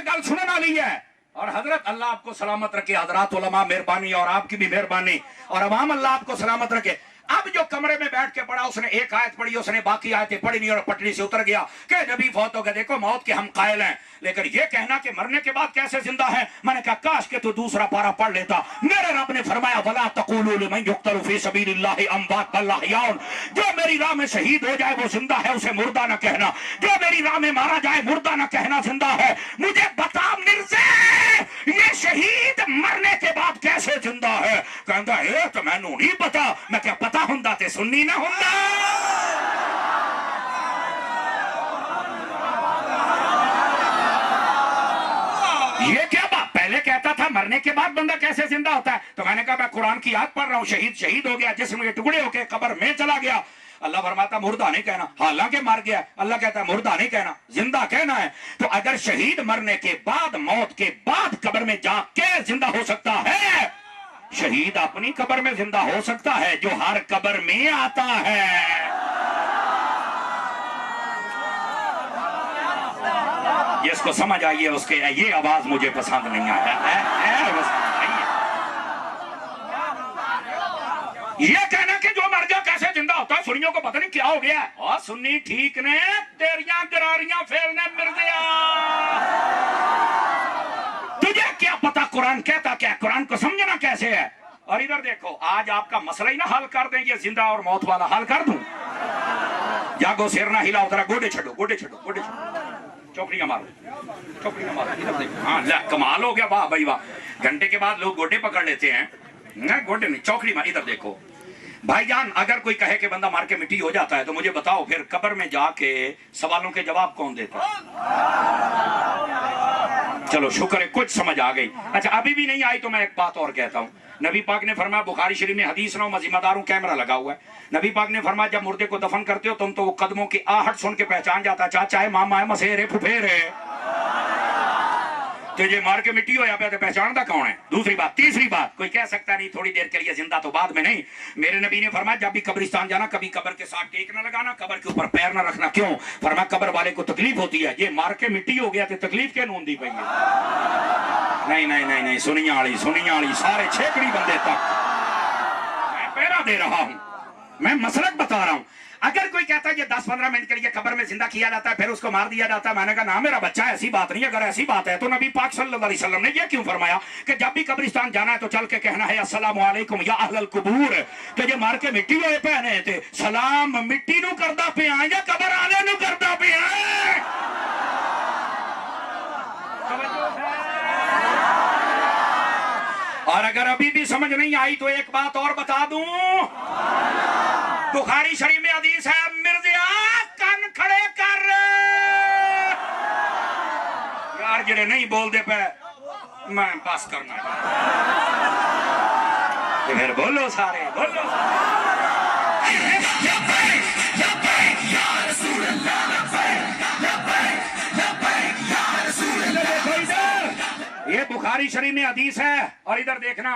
گل سننے والی ہے۔ اور حضرت اللہ آپ کو سلامت رکھے، حضرات علماء مہربانی اور آپ کی بھی مہربانی، اور عوام اللہ آپ کو سلامت رکھے۔ اب جو کمرے میں بیٹھ کے پڑھا اس نے ایک آیت پڑھی، اس نے باقی آیتیں پڑھی نہیں اور پٹڑی سے اتر گیا کہ نبی فوت ہو گئے۔ دیکھو موت کے ہم قائل ہیں، لیکن یہ کہنا کہ مرنے کے بعد کیسے زندہ ہے، میں نے کہا کاش کہ تو دوسرا پارہ پڑھ لیتا۔ میرے رب نے فرمایا وَلَا تَقُولُوا لِمَنْ يُقْتَلُ فِي سَبِيلِ اللَّهِ أَمْوَاتٌ بَلْ أَحْيَاءٌ، جو میری راہ میں شہید ہو جائے وہ زندہ ہے، اسے مردہ نہ کہنا، جو میری راہ میں مارا جائے مردہ نہ کہنا، زندہ ہے۔ مجھے بتا مرزے یہ شہید مرنے کے بعد کیسے زندہ ہے؟ کہندا ہے تو میں نو نہیں پتا۔ میں کیا پتا ہوندا تے سنی نہ ہوندا۔ یہ کیا بات، پہلے کہتا تھا مرنے کے بعد بندہ کیسے زندہ ہوتا ہے، تو میں نے کہا میں قرآن کی آیت پڑھ رہا ہوں، شہید ہو گیا، جسم کے ٹکڑے ہو کے قبر میں چلا گیا، اللہ فرماتا مردہ نہیں کہنا، حالانکہ مر گیا، اللہ کہتا ہے مردہ نہیں کہنا، زندہ کہنا ہے۔ تو اگر شہید مرنے کے بعد، موت کے بعد قبر میں جا کے زندہ ہو سکتا ہے، شہید اپنی قبر میں زندہ ہو سکتا ہے جو ہر قبر میں آتا ہے۔ جس کو سمجھ آئیے اس کے یہ آواز مجھے پسند نہیں آیا۔ یہ کہنا کہ جو مر گیا کیسے زندہ ہوتا ہے، سنیوں کو پتہ نہیں کیا ہو گیا ہے۔ اور سنی ٹھیک نے تیریاں گراریاں پھیلنے مرزیا، تجھے کیا پتا قرآن کہتا کیا، قرآن کو سمجھنا کیسے ہے۔ اور ادھر دیکھو، آج آپ کا مسئلہ ہی نہ حل کر دیں، یہ زندہ اور موت والا حل کر دوں۔ جاگو سیر نہ ہلاؤ، ذرا گوڈے چھڑو، گوڈے چھڑو، گوڈے چھڑو، چوکڑیاں مارو، چوکڑیاں مارو۔ ادھر دیکھو، ہاں کمال ہو گیا، واہ بھائی واہ۔ گھنٹے کے بعد لوگ گوڈے پکڑ لیتے ہیں، گوڈے نہیں چوکڑی مار۔ ادھر دیکھو بھائی جان، اگر کوئی کہے کہ بندہ مار کے مٹی ہو جاتا ہے تو مجھے بتاؤ پھر قبر میں جا کے سوالوں کے جواب کون دیتا ہے؟ چلو شکر ہے کچھ سمجھ آ گئی۔ اچھا ابھی بھی نہیں آئی تو میں ایک بات اور کہتا ہوں۔ نبی پاک نے فرمایا، بخاری شریف میں حدیث نہ ہو، میں ذمہ دار ہوں، کیمرہ لگا ہوا ہے، نبی پاک نے فرمایا جب مردے کو دفن کرتے ہو تم تو وہ قدموں کی آہٹ سن کے پہچان جاتا ہے، چاچا ہے، ماما ہے، مسیر ہے، پھپھیر ہے، تجھے مار کے مٹی ہو یا پہ پہچانتا کون ہے؟ دوسری بات۔ تیسری بات، کوئی کہہ سکتا نہیں تھوڑی دیر کے لیے زندہ تو بعد میں نہیں، میرے نبی نے فرمایا جب بھی قبرستان جانا کبھی قبر کے ساتھ ٹیک نہ لگانا، قبر کے اوپر پیر نہ رکھنا۔ کیوں؟ فرمایا قبر والے کو تکلیف ہوتی ہے، یہ مار کے مٹی ہو گیا تو تکلیف کیا نون دی پئی ہے؟ نہیں نہیں نہیں نہیں، سنیاں والی سارے چھیکڑی بندے تک میں پیرا دے رہا ہوں، میں مسلک بتا رہا ہوں۔ اگر کوئی کہتا ہے یہ 10-15 منٹ کے لیے قبر میں زندہ کیا جاتا ہے پھر اس کو مار دیا جاتا ہے، میں نے کہا نا میرا بچہ ایسی بات نہیں۔ اگر ایسی بات ہے تو نبی پاک صلی اللہ علیہ وسلم نے یہ کیوں فرمایا کہ جب بھی قبرستان جانا ہے تو چل کے کہنا ہے السلام علیکم یا اہل القبور، کہ یہ مار کے مٹی ہوئے پہنے تھے، سلام مٹی نو کردہ پہ آئیں یا قبر آنے نو کردہ پہ آئیں۔ اور اگر ابھی بھی سمجھ نہیں آئی تو ایک بات اور بتا دوں، بخاری شریف میں حدیث ہے، مرزیا کن کھڑے کر، یار جڑے نہیں بول دے پہ میں بس کرنا ہے، پھر بولو سارے، بولو یہ بخاری شریف میں حدیث ہے۔ اور ادھر دیکھنا،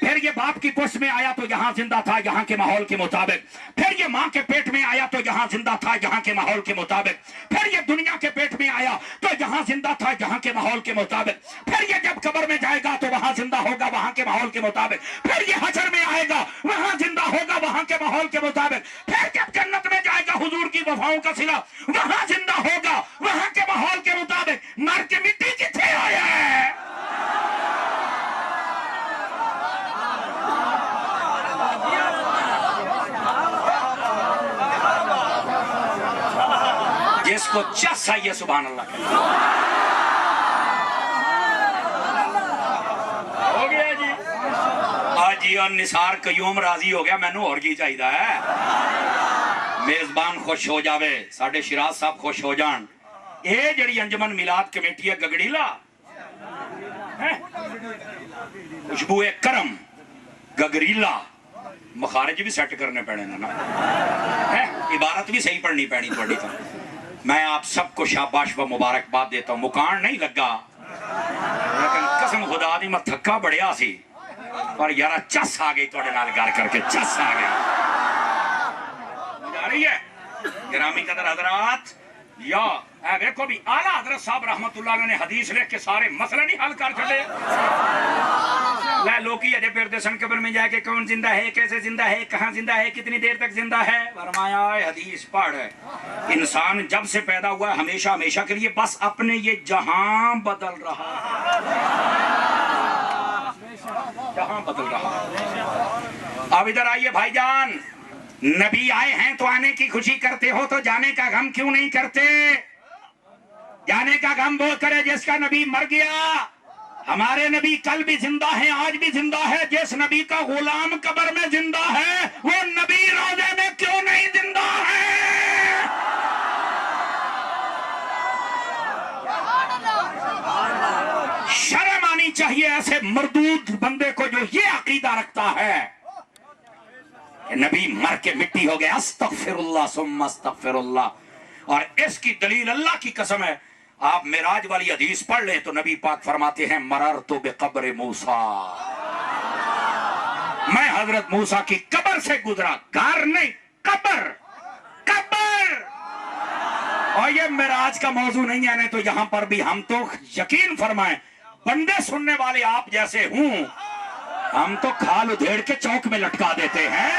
پھر یہ باپ کی پشت میں آیا تو یہاں زندہ تھا یہاں کے ماحول کے مطابق، پھر یہ ماں کے پیٹ میں آیا تو یہاں زندہ تھا یہاں کے ماحول کے مطابق، پھر یہ دنیا کے پیٹ میں آیا تو یہاں زندہ تھا یہاں کے ماحول کے مطابق، پھر یہ جب قبر میں جائے گا تو وہاں زندہ ہوگا وہاں کے ماحول کے مطابق، پھر یہ حشر میں آئے گا وہاں زندہ ہوگا وہاں کے ماحول کے مطابق، پھر جب جنت میں جائے گا حضور کی وفاؤں کا صلہ وہاں زندہ ہوگا وہاں کے ماحول کے مطابق۔ مر کے مٹی کتنے آیا ہے؟ جس کو چس آئیے سبحان اللہ ہو گیا جی۔ آج جی اور نثار قیوم راضی ہو گیا، میں نے اور کی چاہیے ہے، میزبان خوش ہو جاوے، ساڑھے شراز صاحب خوش ہو جان۔ اے جڑی انجمن میلاد کمیٹی ہے گگڑیلا خوشبو کرم گگریلا، مخارج بھی سیٹ کرنے پڑے نا، عبارت بھی صحیح پڑھنی پڑنی تھوڑی تھا۔ میں آپ سب کو شاباش و مبارکباد دیتا ہوں، مکان نہیں لگا لیکن قسم خدا دی میں تھکا بڑھیا سی، پر یارا چس آ گئی توڑے نال گار کر کے، چس آ گئی جا رہی ہے۔ گرامی قدر حضرات، یا اے دیکھو بھی اعلیٰ حضرت صاحب رحمت اللہ علیہ نے حدیث لکھ کے سارے مسئلے نہیں حل کر چھڑے۔ لے لوکی اجے پھر دسن قبر میں جا کے کون زندہ ہے، کیسے زندہ ہے، کہاں زندہ ہے، کتنی دیر تک زندہ ہے؟ فرمایا حدیث پڑھ، انسان جب سے پیدا ہوا ہے ہمیشہ ہمیشہ کے لیے بس اپنے یہ جہاں بدل رہا ہے، جہاں بدل رہا ہے۔ اب ادھر آئیے بھائی جان، نبی آئے ہیں تو آنے کی خوشی کرتے ہو تو جانے کا غم کیوں نہیں کرتے؟ جانے کا غم وہ کرے جس کا نبی مر گیا۔ ہمارے نبی کل بھی زندہ ہیں، آج بھی زندہ ہے۔ جس نبی کا غلام قبر میں زندہ ہے وہ نبی روضے میں کیوں نہیں زندہ ہے؟ شرم آنی چاہیے ایسے مردود بندے کو جو یہ عقیدہ رکھتا ہے کہ نبی مر کے مٹی ہو گیا، استغفر اللہ ثم استغفر اللہ۔ اور اس کی دلیل اللہ کی قسم ہے، آپ معراج والی حدیث پڑھ لیں تو نبی پاک فرماتے ہیں مررت بقبر موسیٰ، میں حضرت موسیٰ کی قبر سے گزرا، گھر نہیں قبر، قبر۔ اور یہ معراج کا موضوع نہیں آنے تو یہاں پر بھی ہم تو یقین فرمائیں، بندے سننے والے آپ جیسے ہوں، ہم تو کھال ادھیڑ کے چوک میں لٹکا دیتے ہیں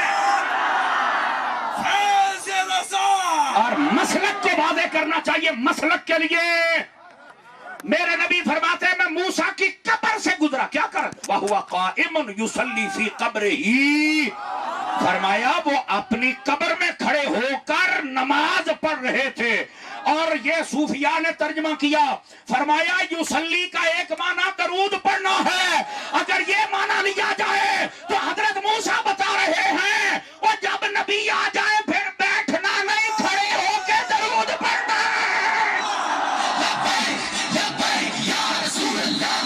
اور مسلک کو واضح کرنا چاہیے۔ مسلک کے لیے میرے نبی فرماتے ہیں میں موسیٰ کی قبر سے گزرا، کیا کر وَهُوَ قَائِمٌ يُصَلِّي فِي قَبْرِهِ، فرمایا وہ اپنی قبر میں کھڑے ہو کر نماز پڑھ رہے تھے۔ اور یہ صوفیاء نے ترجمہ کیا، فرمایا یوسلی کا ایک معنی درود پڑھنا ہے، اگر یہ معنی لیا جائے تو حضرت موسیٰ بتا رہے ہیں اور جب نبی آ جائے پھر بیٹھنا نہیں، کھڑے ہو کے درود پڑھنا ہے۔ لبیک یا رسول اللہ،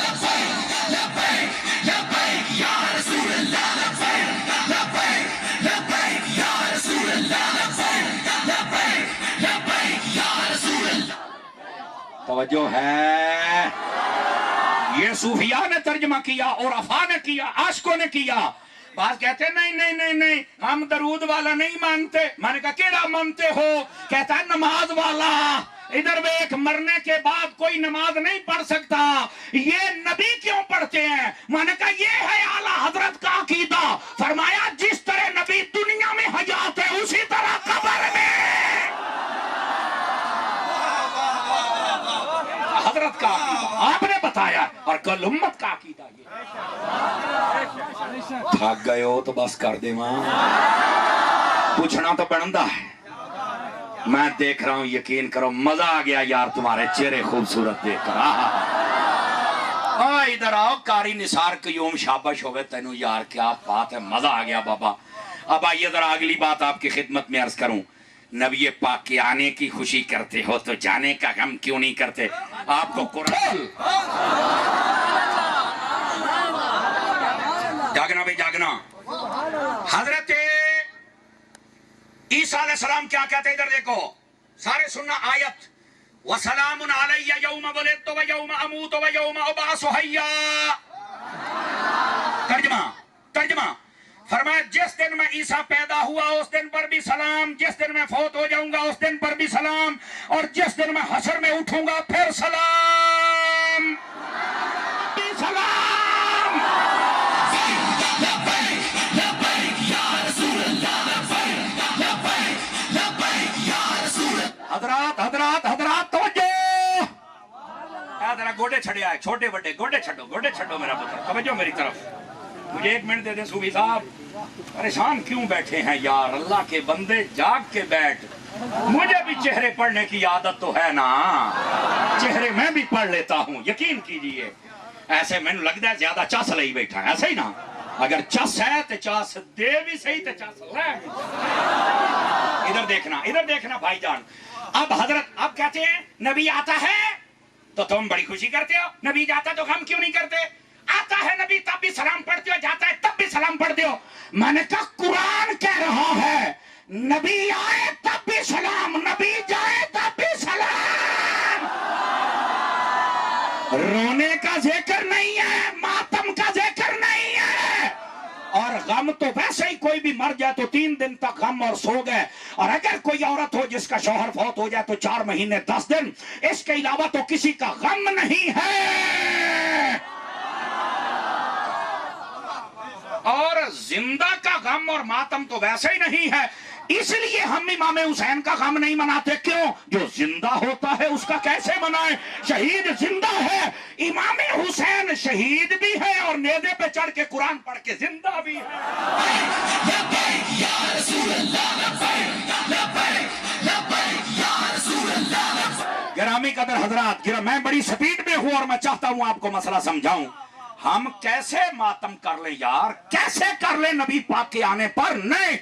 لبیک لبیک یا رسول اللہ، لبیک لبیک یا رسول اللہ، لبیک لبیک یا رسول اللہ۔ توجہ ہے، یہ صوفیاء نے ترجمہ کیا اور عرفاء نے کیا، عاشقوں نے کیا۔ بعض کہتے ہیں نہیں نہیں نہیں نہیں ہم درود والا نہیں مانتے۔ میں نے کہا کیڑا مانتے ہو؟ کہتا ہے نماز والا۔ ادھر وہ ایک مرنے کے بعد کوئی نماز نہیں پڑھ سکتا، یہ نبی کیوں پڑھتے ہیں؟ میں نے کہا یہ ہے اعلیٰ حضرت کا عقیدہ۔ فرمایا جس طرح نبی دنیا میں حیات ہے اسی طرح قبر میں حضرت کا عقیدہ آپ نے بتایا، اور کل امت کا عقیدہ یہ۔ تھک گئے ہو تو بس کر دے ماں، پوچھنا تو بنتا ہے۔ میں دیکھ رہا ہوں، یقین کرو مزہ آ گیا یار تمہارے چہرے خوبصورت دیکھ کر۔ ادھر آؤ قاری نثار قیوم، شابش ہوئے تینوں یار، کیا بات ہے، مزہ آ گیا بابا۔ اب آئیے ذرا اگلی بات آپ کی خدمت میں عرض کروں۔ نبی پاک کے آنے کی خوشی کرتے ہو تو جانے کا غم کیوں نہیں کرتے؟ آپ کو قرآن جاگنا بھائی جاگنا۔ حضرت عیسیٰ علیہ السلام کیا کہتے ہیں؟ ادھر دیکھو سارے سننا آیت، وَسَلَامٌ عَلَيَّ يَوْمَ وُلِدتُّ وَيَوْمَ أَمُوتُ وَيَوْمَ أُبْعَثُ حَيًّا۔ ترجمہ، ترجمہ فرمایا جس دن میں عیسیٰ پیدا ہوا اس دن پر بھی سلام، جس دن میں فوت ہو جاؤں گا اس دن پر بھی سلام، اور جس دن میں حشر میں اٹھوں گا پھر سلام سلام۔ حضرات حضرات حضرات توجہ، ذرا گوڈے چھڑے آئے، چھوٹے بڑے گوڈے چھڑو میرا پتر، توجہ میری طرف، مجھے 1 منٹ دے دیں صوفی صاحب۔ پریشان کیوں بیٹھے ہیں یار، اللہ کے بندے جاگ کے بیٹھ، مجھے بھی چہرے پڑھنے کی عادت تو ہے نا، چہرے میں بھی پڑھ لیتا ہوں، یقین کیجئے۔ ایسے میں نے لگتا ہے زیادہ چس لئی بیٹھا ہے، ایسے ہی نا، اگر چس ہے تو چس دے بھی صحیح تو چس لے بھی۔ ادھر دیکھنا بھائی جان، اب حضرت اب کہتے ہیں نبی آتا ہے تو تم بڑی خوشی کرتے ہو، نبی جاتا تو غم کیوں نہیں کرتے؟ آتا ہے نبی تب بھی سلام پڑھتے ہو، جاتا ہے تب بھی سلام پڑھتے ہو۔ میں نے کہا قرآن کہہ رہا ہے نبی آئے تب بھی سلام، نبی جائے تب بھی سلام۔ رونے کا ذکر نہیں ہے، ماتم کا ذکر نہیں ہے، اور غم تو ویسے ہی کوئی بھی مر جائے تو 3 دن تک غم اور سوگ ہے، اور اگر کوئی عورت ہو جس کا شوہر فوت ہو جائے تو 4 مہینے 10 دن، اس کے علاوہ تو کسی کا غم نہیں ہے۔ اور زندہ کا غم اور ماتم تو ویسے ہی نہیں ہے، اس لیے ہم امام حسین کا غم نہیں مناتے۔ کیوں؟ جو زندہ ہوتا ہے اس کا کیسے منائیں؟ شہید زندہ ہے، امام حسین شہید بھی ہے اور نیزے پہ چڑھ کے قرآن پڑھ کے زندہ بھی ہے۔ گرامی قدر حضرات، میں بڑی سپیڈ میں ہوں اور میں چاہتا ہوں آپ کو مسئلہ سمجھاؤں۔ ہم کیسے ماتم کر لیں یار، کیسے کر لیں نبی پاک کے آنے پر؟ نہیں،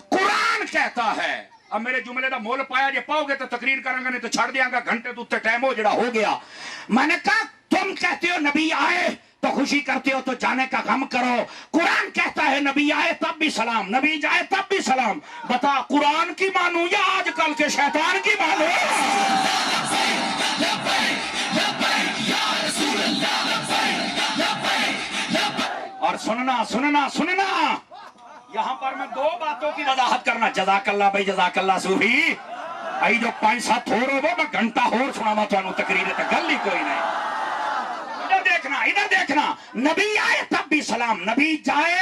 قرآن کہتا ہے۔ اب میرے جملے دا مول پایا جے پاؤ گے تو تقریر کریں گے، نہیں تو چھڑ دیاں گا، گھنٹے تو ٹائم ہو جڑا ہو گیا۔ میں نے کہا تم کہتے ہو نبی آئے تو خوشی کرتے ہو تو جانے کا غم کرو، قرآن کہتا ہے نبی آئے تب بھی سلام، نبی جائے تب بھی سلام۔ بتا قرآن کی مانوں یا آج کل کے شیطان کی مانوں؟ اور سننا یہاں پر میں 2 باتوں کی وضاحت کرنا۔ جزاک اللہ بھائی، جزاک اللہ صوفی آئی جو 5-7 ہو رہے ہو، میں گھنٹہ ہور سناوا تو تقریر ہے، گل ہی کوئی نہیں۔ ادھر دیکھنا، نبی آئے تب بھی سلام، نبی جائے،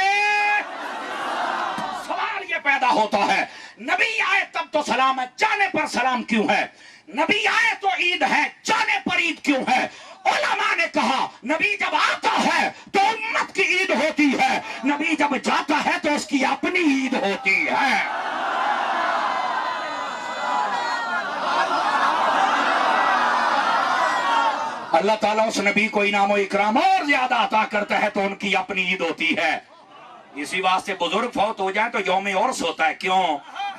سوال یہ پیدا ہوتا ہے نبی آئے تب تو سلام ہے، جانے پر سلام کیوں ہے؟ نبی آئے تو عید ہے، جانے پر عید کیوں ہے؟ علماء نے کہا نبی جب آتا ہے تو امت کی عید ہوتی ہے، نبی جب جاتا ہے تو اس کی اپنی عید ہوتی ہے۔ اللہ تعالیٰ اس نبی کو انعام و اکرام اور زیادہ عطا کرتا ہے تو ان کی اپنی عید ہوتی ہے۔ اسی واسطے بزرگ فوت ہو جائیں تو یوم عرس ہوتا ہے۔ کیوں؟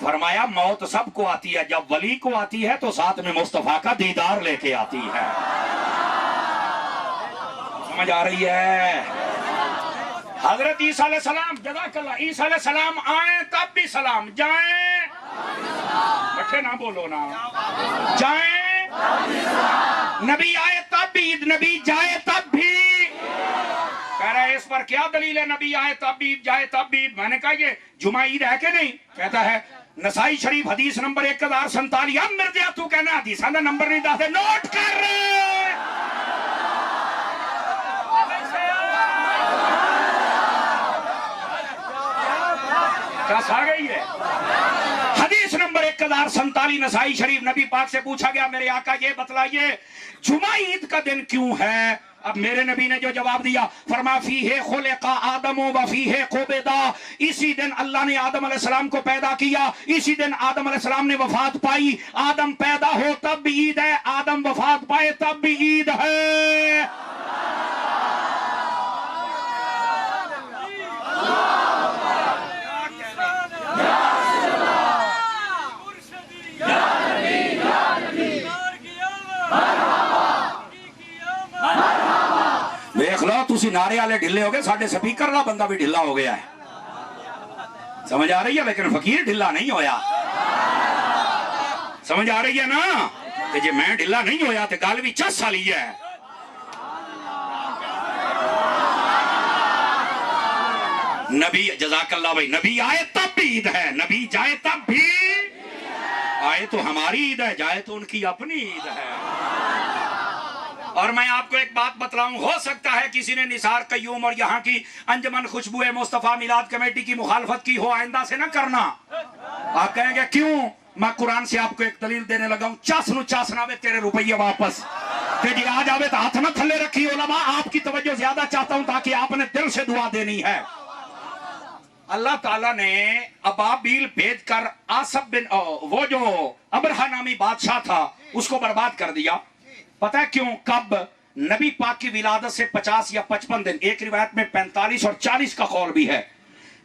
فرمایا موت سب کو آتی ہے، جب ولی کو آتی ہے تو ساتھ میں مصطفیٰ کا دیدار لے کے آتی ہے۔ سمجھ آ رہی ہے؟ حضرت عیسیٰ علیہ السلام، جزاک اللہ، عیسیٰ علیہ السلام آئیں تب بھی سلام، جائیں بٹھے نہ بولو نا، جائیں نبی آئے تب بھی عید، نبی جائے تب بھی۔ کہہ رہا ہے اس پر کیا دلیل ہے نبی آئے تب بھی عید، جائے تب بھی عید؟ میں نے کہا یہ جمعہ عید ہے کہ نہیں؟ کہتا ہے نسائی شریف حدیث نمبر 1047۔ اب مرزا تو کہنا حدیث کا نمبر نہیں دستے، نوٹ کر کس آ گئی ہے۔ حدیث نمبر 1047 نسائی شریف، نبی پاک سے پوچھا گیا میرے آقا یہ بتلائیے جمعہ عید کا دن کیوں ہے؟ اب میرے نبی نے جو جواب دیا، فرما فیہ خلق آدم و فیہ قبض، اسی دن اللہ نے آدم علیہ السلام کو پیدا کیا، اسی دن آدم علیہ السلام نے وفات پائی۔ آدم پیدا ہو تب بھی عید ہے، آدم وفات پائے تب بھی عید ہے۔ دیکھ لو تسی نعرے والے ڈھلے ہو گئے، ساڈے سپیکر کا بندہ بھی ڈھلا ہو گیا ہے۔ سمجھ آ رہی ہے؟ لیکن فقیر ڈھلا نہیں ہویا۔ سمجھ آ رہی ہے نا؟ کہ جی میں ڈھلا نہیں ہویا تو گل بھی چس والی ہے۔ نبی جزاک اللہ بھائی، نبی آئے تب بھی عید ہے، نبی جائے تب بھی آئے تو ہماری عید ہے، جائے تو ان کی اپنی عید ہے۔ اور میں آپ کو ایک بات بتلاؤں، ہو سکتا ہے کسی نے نثار قیوم اور یہاں کی انجمن خوشبو مصطفیٰ میلاد کمیٹی کی مخالفت کی ہو، آئندہ سے نہ کرنا۔ آپ کہیں گے کیوں؟ میں قرآن سے آپ کو ایک دلیل دینے لگا ہوں، چاسنا وے تیرے روپیے واپس کہ جی آ جاوے تو ہاتھ نہ تھلے رکھی۔ علماء آپ کی توجہ زیادہ چاہتا ہوں تاکہ آپ نے دل سے دعا دینی ہے۔ اللہ تعالیٰ نے ابابیل بھیج کر آصف بن وہ جو ابرہہ نامی بادشاہ تھا اس کو برباد کر دیا۔ پتہ ہے کیوں؟ کب؟ نبی پاک کی ولادت سے 50 یا 55 دن، ایک روایت میں 45 اور 40 کا قول بھی ہے،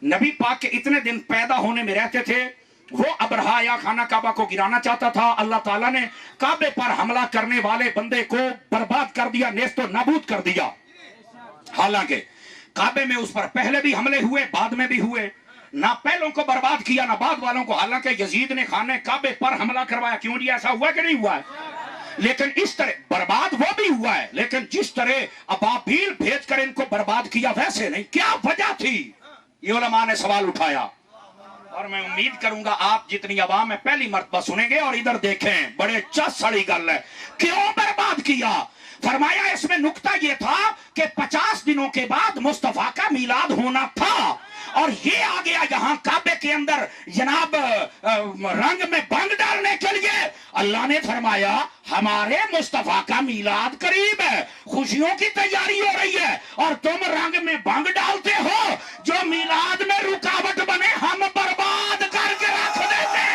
نبی پاک کے اتنے دن پیدا ہونے میں رہتے تھے۔ وہ ابرہہ یا خانہ کعبہ کو گرانا چاہتا تھا، اللہ تعالیٰ نے کعبے پر حملہ کرنے والے بندے کو برباد کر دیا، نیست و نابود کر دیا۔ حالانکہ کعبے میں اس پر پہلے بھی حملے ہوئے، بعد میں بھی ہوئے، نہ پہلوں کو برباد کیا نہ بعد والوں کو۔ حالانکہ یزید نے خانہ کعبے پر حملہ کروایا، کیوں جی ایسا ہوا کہ نہیں ہوا ہے؟ لیکن اس طرح برباد وہ بھی ہوا ہے، لیکن جس طرح ابابیل بھیج کر ان کو برباد کیا ویسے نہیں۔ کیا وجہ تھی؟ یہ علماء نے سوال اٹھایا، اور میں امید کروں گا آپ جتنی عوام میں پہلی مرتبہ سنیں گے اور ادھر دیکھیں، بڑے چس سڑی گل ہے۔ کیوں برباد کیا؟ فرمایا اس میں نکتہ یہ تھا کہ 50 دنوں کے بعد مصطفیٰ کا میلاد ہونا تھا، اور یہ آ گیا یہاں کعبے کے اندر جناب رنگ میں بھنگ ڈالنے کے لیے۔ اللہ نے فرمایا ہمارے مصطفیٰ کا میلاد قریب ہے، خوشیوں کی تیاری ہو رہی ہے، اور تم رنگ میں بھنگ ڈالتے ہو، جو میلاد میں رکاوٹ بنے ہم برباد کر کے رکھ دیتے ہیں۔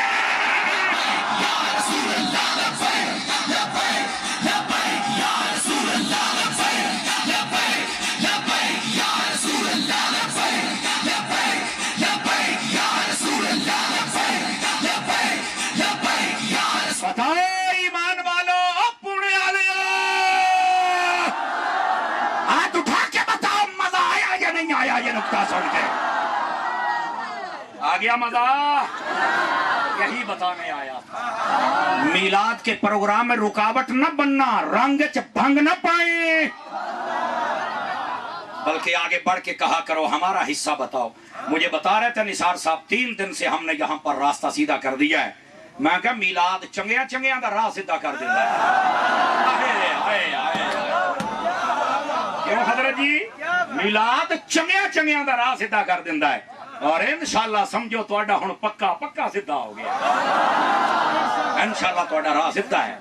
بتاؤ ایمان والو، پونے والے ہاتھ اٹھا کے بتاؤ، مزہ آیا یا نہیں آیا یہ نکتہ سن کے؟ آ گیا مزہ؟ یہی بتانے آیا تھا، میلاد کے پروگرام میں رکاوٹ نہ بننا، رنگ چ بھنگ نہ پائیں، بلکہ آگے بڑھ کے کہا کرو ہمارا حصہ بتاؤ۔ مجھے بتا رہے تھے نثار صاحب 3 دن سے ہم نے یہاں پر راستہ سیدھا کر دیا ہے۔ میں کہا میلاد چنگیاں دا راہ سیدھا کر دیتا ہے۔ کیوں حضرت جی؟ میلاد چنگیاں دا راہ سیدھا کر دیتا ہے، اور انشاءاللہ سمجھو تواڈا ہن پکا سیدھا ہو گیا، انشاءاللہ تواڈا راہ سیدھا ہے۔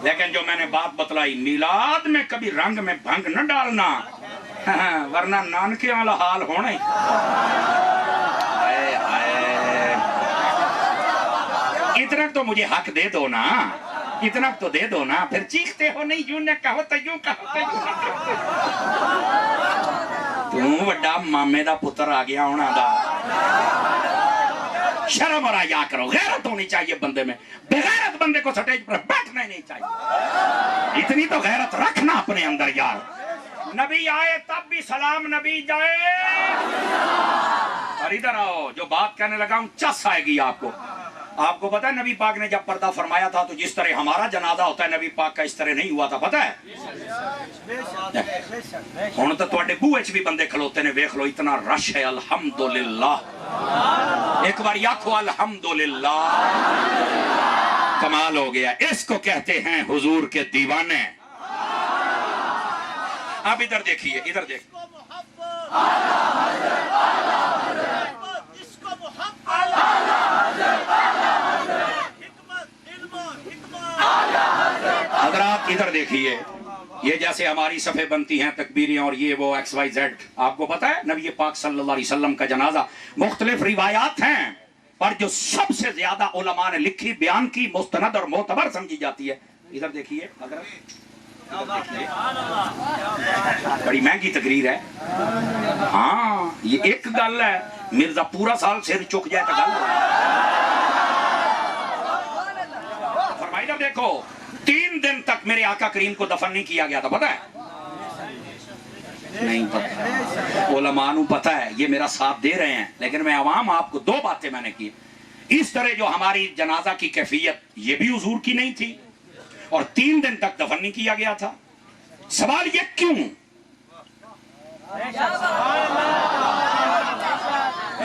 لیکن جو میں نے بات بتلائی، میلاد میں کبھی رنگ میں بھنگ نہ ڈالنا، ورنہ نانکے والا حال ہونا ہی۔ اتنا تو مجھے حق دے دو نا، اتنا تو دے دو نا، پھر چیختے ہو نہیں یوں نہ کہو تو یوں کہو۔ تم وڈا مامے دا پتر آ گیا ہونا دا، شرم اور حیا کرو، غیرت ہونی چاہیے بندے میں، بغیرت بندے کو سٹیج پر بیٹھنا ہی نہیں چاہیے، اتنی تو غیرت رکھنا اپنے اندر یار۔ نبی آئے تب بھی سلام، نبی جائے۔ اور ادھر آؤ، جو بات کہنے لگا ہوں چس آئے گی آپ کو۔ آپ کو پتا ہے نبی پاک نے جب پردہ فرمایا تھا تو جس طرح ہمارا جنازہ ہوتا ہے نبی پاک کا اس طرح نہیں ہوا تھا، پتا ہے؟ ہن تو تواڈے بوئے وچ بھی بندے کھلوتے نے، ویکھ لو اتنا رش ہے، الحمدللہ، ایک بار آکھو الحمدللہ، کمال ہو گیا۔ اس کو کہتے ہیں حضور کے دیوانے۔ اب ادھر دیکھیے، ادھر دیکھ، حضرات ادھر دیکھیے، یہ جیسے ہماری صفحے بنتی ہیں تکبیریاں اور یہ وہ ایکس وائی زیڈ، آپ کو پتا ہے نبی پاک صلی اللہ علیہ وسلم کا جنازہ مختلف روایات ہیں، پر جو سب سے زیادہ علماء نے لکھی، بیان کی، مستند اور معتبر سمجھی جاتی ہے، ادھر دیکھیے حضرت، بڑی مہنگی تقریر ہے۔ ہاں یہ ایک گل ہے، مرزا پورا سال سر چک جائے تو گل فرمائی۔ جب دیکھو 3 دن تک میرے آقا کریم کو دفن نہیں کیا گیا تھا، پتہ ہے؟ نہیں پتہ، علماء نو پتہ ہے، یہ میرا ساتھ دے رہے ہیں، لیکن میں عوام آپ کو 2 باتیں میں نے کی۔ اس طرح جو ہماری جنازہ کی کیفیت یہ بھی حضور کی نہیں تھی، اور 3 دن تک دفن نہیں کیا گیا تھا۔ سوال یہ کیوں؟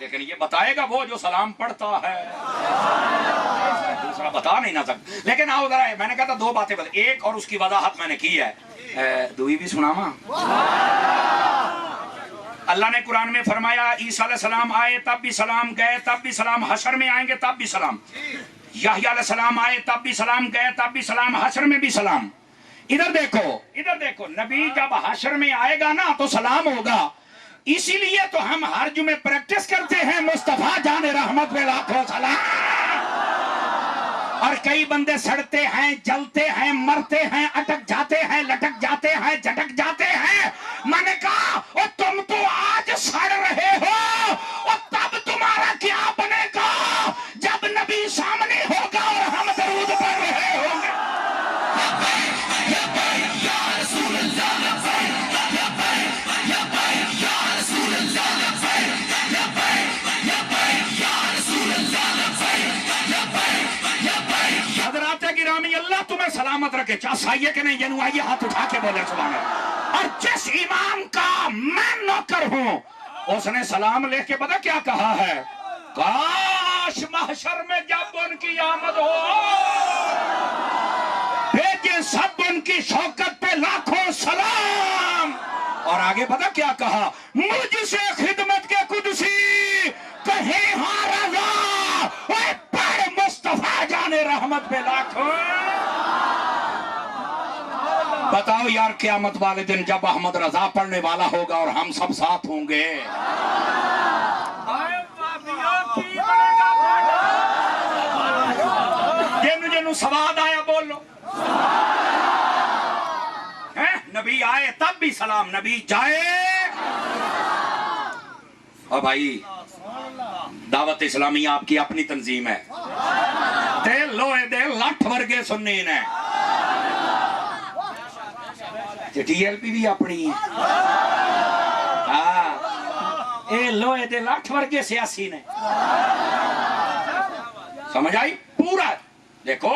لیکن یہ بتائے گا وہ جو سلام پڑھتا ہے، دوسرا بتا نہیں نہ سکتا. لیکن آؤ ذرا، میں نے کہا تھا دو باتیں ایک اور اس کی وضاحت میں نے کی ہے. دوئی بھی سناواں. اللہ نے قرآن میں فرمایا عیسیٰ علیہ السلام آئے تب بھی سلام، گئے تب بھی سلام، حشر میں آئیں گے تب بھی سلام. یحییٰ علیہ السلام آئے تب بھی سلام، گئے تب بھی سلام، حشر میں بھی سلام. ادھر دیکھو نبی جب حشر میں آئے گا نا تو سلام ہوگا. اسی لیے تو ہم ہر جمعے پریکٹس کرتے ہیں مصطفیٰ جان رحمت پہ لاکھوں سلام. اور کئی بندے سڑتے ہیں، جلتے ہیں، مرتے ہیں، اٹک جاتے ہیں، لٹک جاتے ہیں، جھٹک جاتے ہیں. میں نے کہا او تم تو آج سڑ رہے ہو، اور تب تمہارا کیا بنے گا جب نبی سامنے ہوگا اور ہم درود پڑھ رہے ہوں گے. حضرات گرامی، اللہ تمہیں سلامت رکھے. چاہ سائیے کہ نہیں جنو آئیے ہاتھ اٹھا کے بولے سبحان اللہ. اور جس امام کا میں نوکر ہوں اس نے سلام لے کے پتہ کیا کہا ہے؟ کاش محشر میں جب ان کی آمد ہو بھیجے سب ان کی شوکت پہ لاکھوں سلام. اور آگے پتہ کیا کہا؟ مجھ سے خدمت کے قدسی کہیں ہاں رضا، اے پڑھ مصطفیٰ جان رحمت پہ لاکھوں. بتاؤ یار قیامت والے دن جب احمد رضا پڑھنے والا ہوگا اور ہم سب ساتھ ہوں گے، جنو سواد آیا بول لو. نبی آئے تب بھی سلام، نبی جائے. اور بھائی دعوت اسلامی آپ کی اپنی تنظیم ہے، دل لوہے دے لٹھ ورگے سنین ہے. ٹی ایل پی بھی اپنی ہے، اے لوہے دے لٹھ ورگے سیاسی نے. سمجھ آئی؟ پورا دیکھو،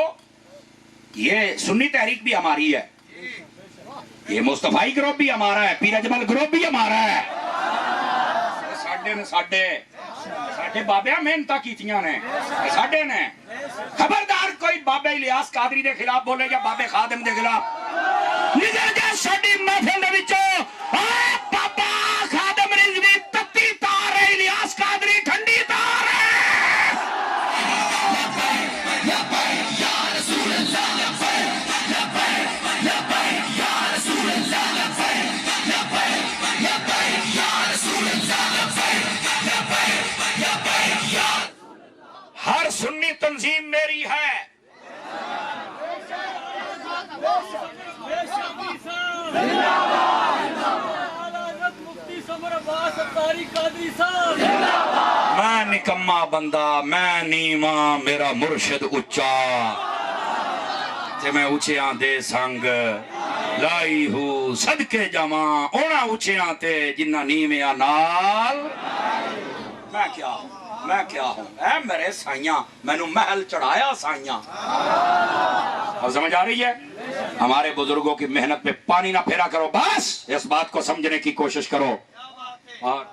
یہ سنی تحریک بھی ہماری ہے، یہ مصطفی گروپ بھی ہمارا ہے، پیر اجمل گروپ بھی ہمارا ہے. ساڈے بابیاں محنتاں کیتیاں نے، ساڈے نے. خبردار کوئی بابے الیاس قادری دے خلاف بولے یا بابے خادم دے خلاف نکل جائے ساڈی محفل دے وچوں. بابا خادم رضوی تتی تار ہے، الیاس قادری ٹھنڈی تار ہے. ہر سنی تنظیم میری ہے. میں نکما بندہ، میں نیواں، میرا مرشد اچا، تے میں اچیاں دے سنگ لائی ہوں صدقے جاواں اونا اچیاں تے جنہ نیویاں نال. میں کیا ہوں اے میرے سائیاں، میں نے محل چڑھایا سائیاں. اب سمجھ آ رہی ہے؟ ہمارے بزرگوں کی محنت پہ پانی نہ پھیرا کرو، بس اس بات کو سمجھنے کی کوشش کرو. اور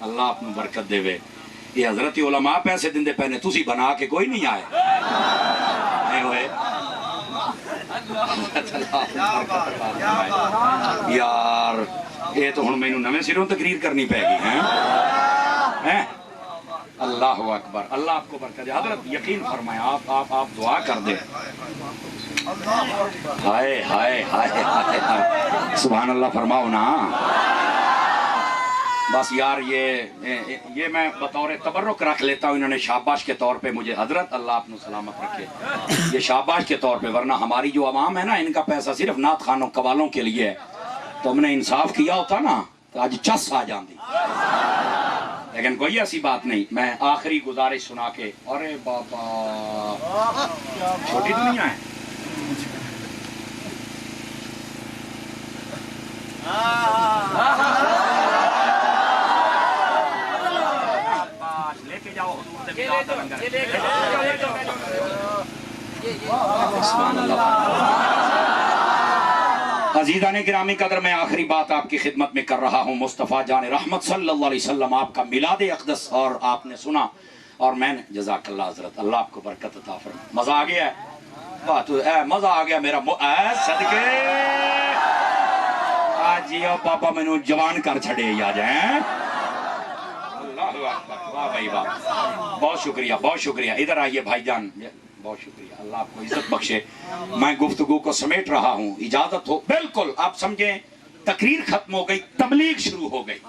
اللہ اپنی برکت دے وے. یہ حضرت علماء پیسے دن دے پہنے تسی بنا کے کوئی نہیں آئے نہیں ہوئے. یار یہ تو ہن مینوں نویں سروں تقریر کرنی پے گی ہیں. اللہ اکبر، اللہ آپ کو برکت دے. حضرت یقین فرمائے، آپ دعا کر دیں. ہائے ہائے ہائے ہائے، سبحان اللہ فرماؤ نا. بس یار یہ میں بطور تبرک رکھ لیتا ہوں، انہوں نے شاباش کے طور پہ مجھے. حضرت اللہ آپ نے سلامت رکھے، یہ شاباش کے طور پہ، ورنہ ہماری جو عوام ہے نا ان کا پیسہ صرف نعت خانوں قوالوں کے لیے ہے. تو ہم نے انصاف کیا ہوتا نا تو آج چس آ جاندی. لیکن کوئی ایسی بات نہیں. میں آخری گزارش سنا کے، ارے بابا چھوٹی دنیا ہے. لے کے جاؤ عزیزان گرامی قدر، میں آخری بات آپ کی خدمت میں کر رہا ہوں. مصطفیٰ جان رحمت صلی اللہ علیہ وسلم آپ کا میلاد اقدس اور آپ نے سنا اور میں نے. جزاک اللہ حضرت، اللہ آپ کو برکت عطا فرمائے. مزہ آ گیا ہے بات، مزہ آ گیا میرا صدقے. آج یہ پاپا میں نے جوان کر چھڑے یا جائیں. اللہ اکبر، واہ بھائی واہ، بہت شکریہ بہت شکریہ. ادھر آئیے بھائی جان، بہت شکریہ، اللہ آپ کو عزت بخشے. میں گفتگو کو سمیٹ رہا ہوں، اجازت ہو؟ بالکل. آپ سمجھیں تقریر ختم ہو گئی، تبلیغ شروع ہو گئی.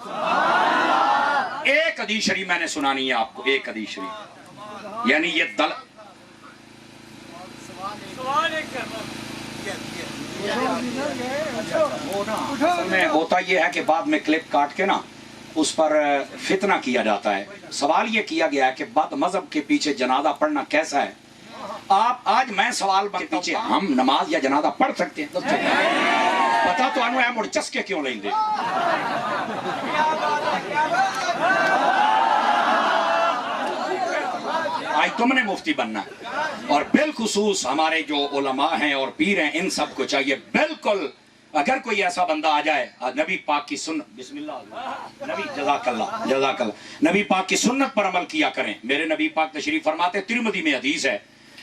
ایک حدیث شریف میں نے سنانی ہے آپ کو، ایک حدیث شریف. یعنی یہ ہوتا یہ ہے کہ بعد میں کلپ کاٹ کے نا اس پر فتنہ کیا جاتا ہے. سوال یہ کیا گیا ہے کہ بد مذہب کے پیچھے جنازہ پڑھنا کیسا ہے. آپ آج میں سوال کے پیچھے ہم نماز یا جنازہ پڑھ سکتے ہیں؟ پتا تو انو ہے مڑ چسکے کیوں لیں دے. آج تم نے مفتی بننا ہے، اور بالخصوص ہمارے جو علماء ہیں اور پیر ہیں ان سب کو چاہیے بالکل اگر کوئی ایسا بندہ آ جائے نبی پاک کی سنت، بسم اللہ نبی، جزاک اللہ جزاک اللہ، نبی پاک کی سنت پر عمل کیا کریں. میرے نبی پاک تشریف فرماتے، ترمذی میں حدیث ہے،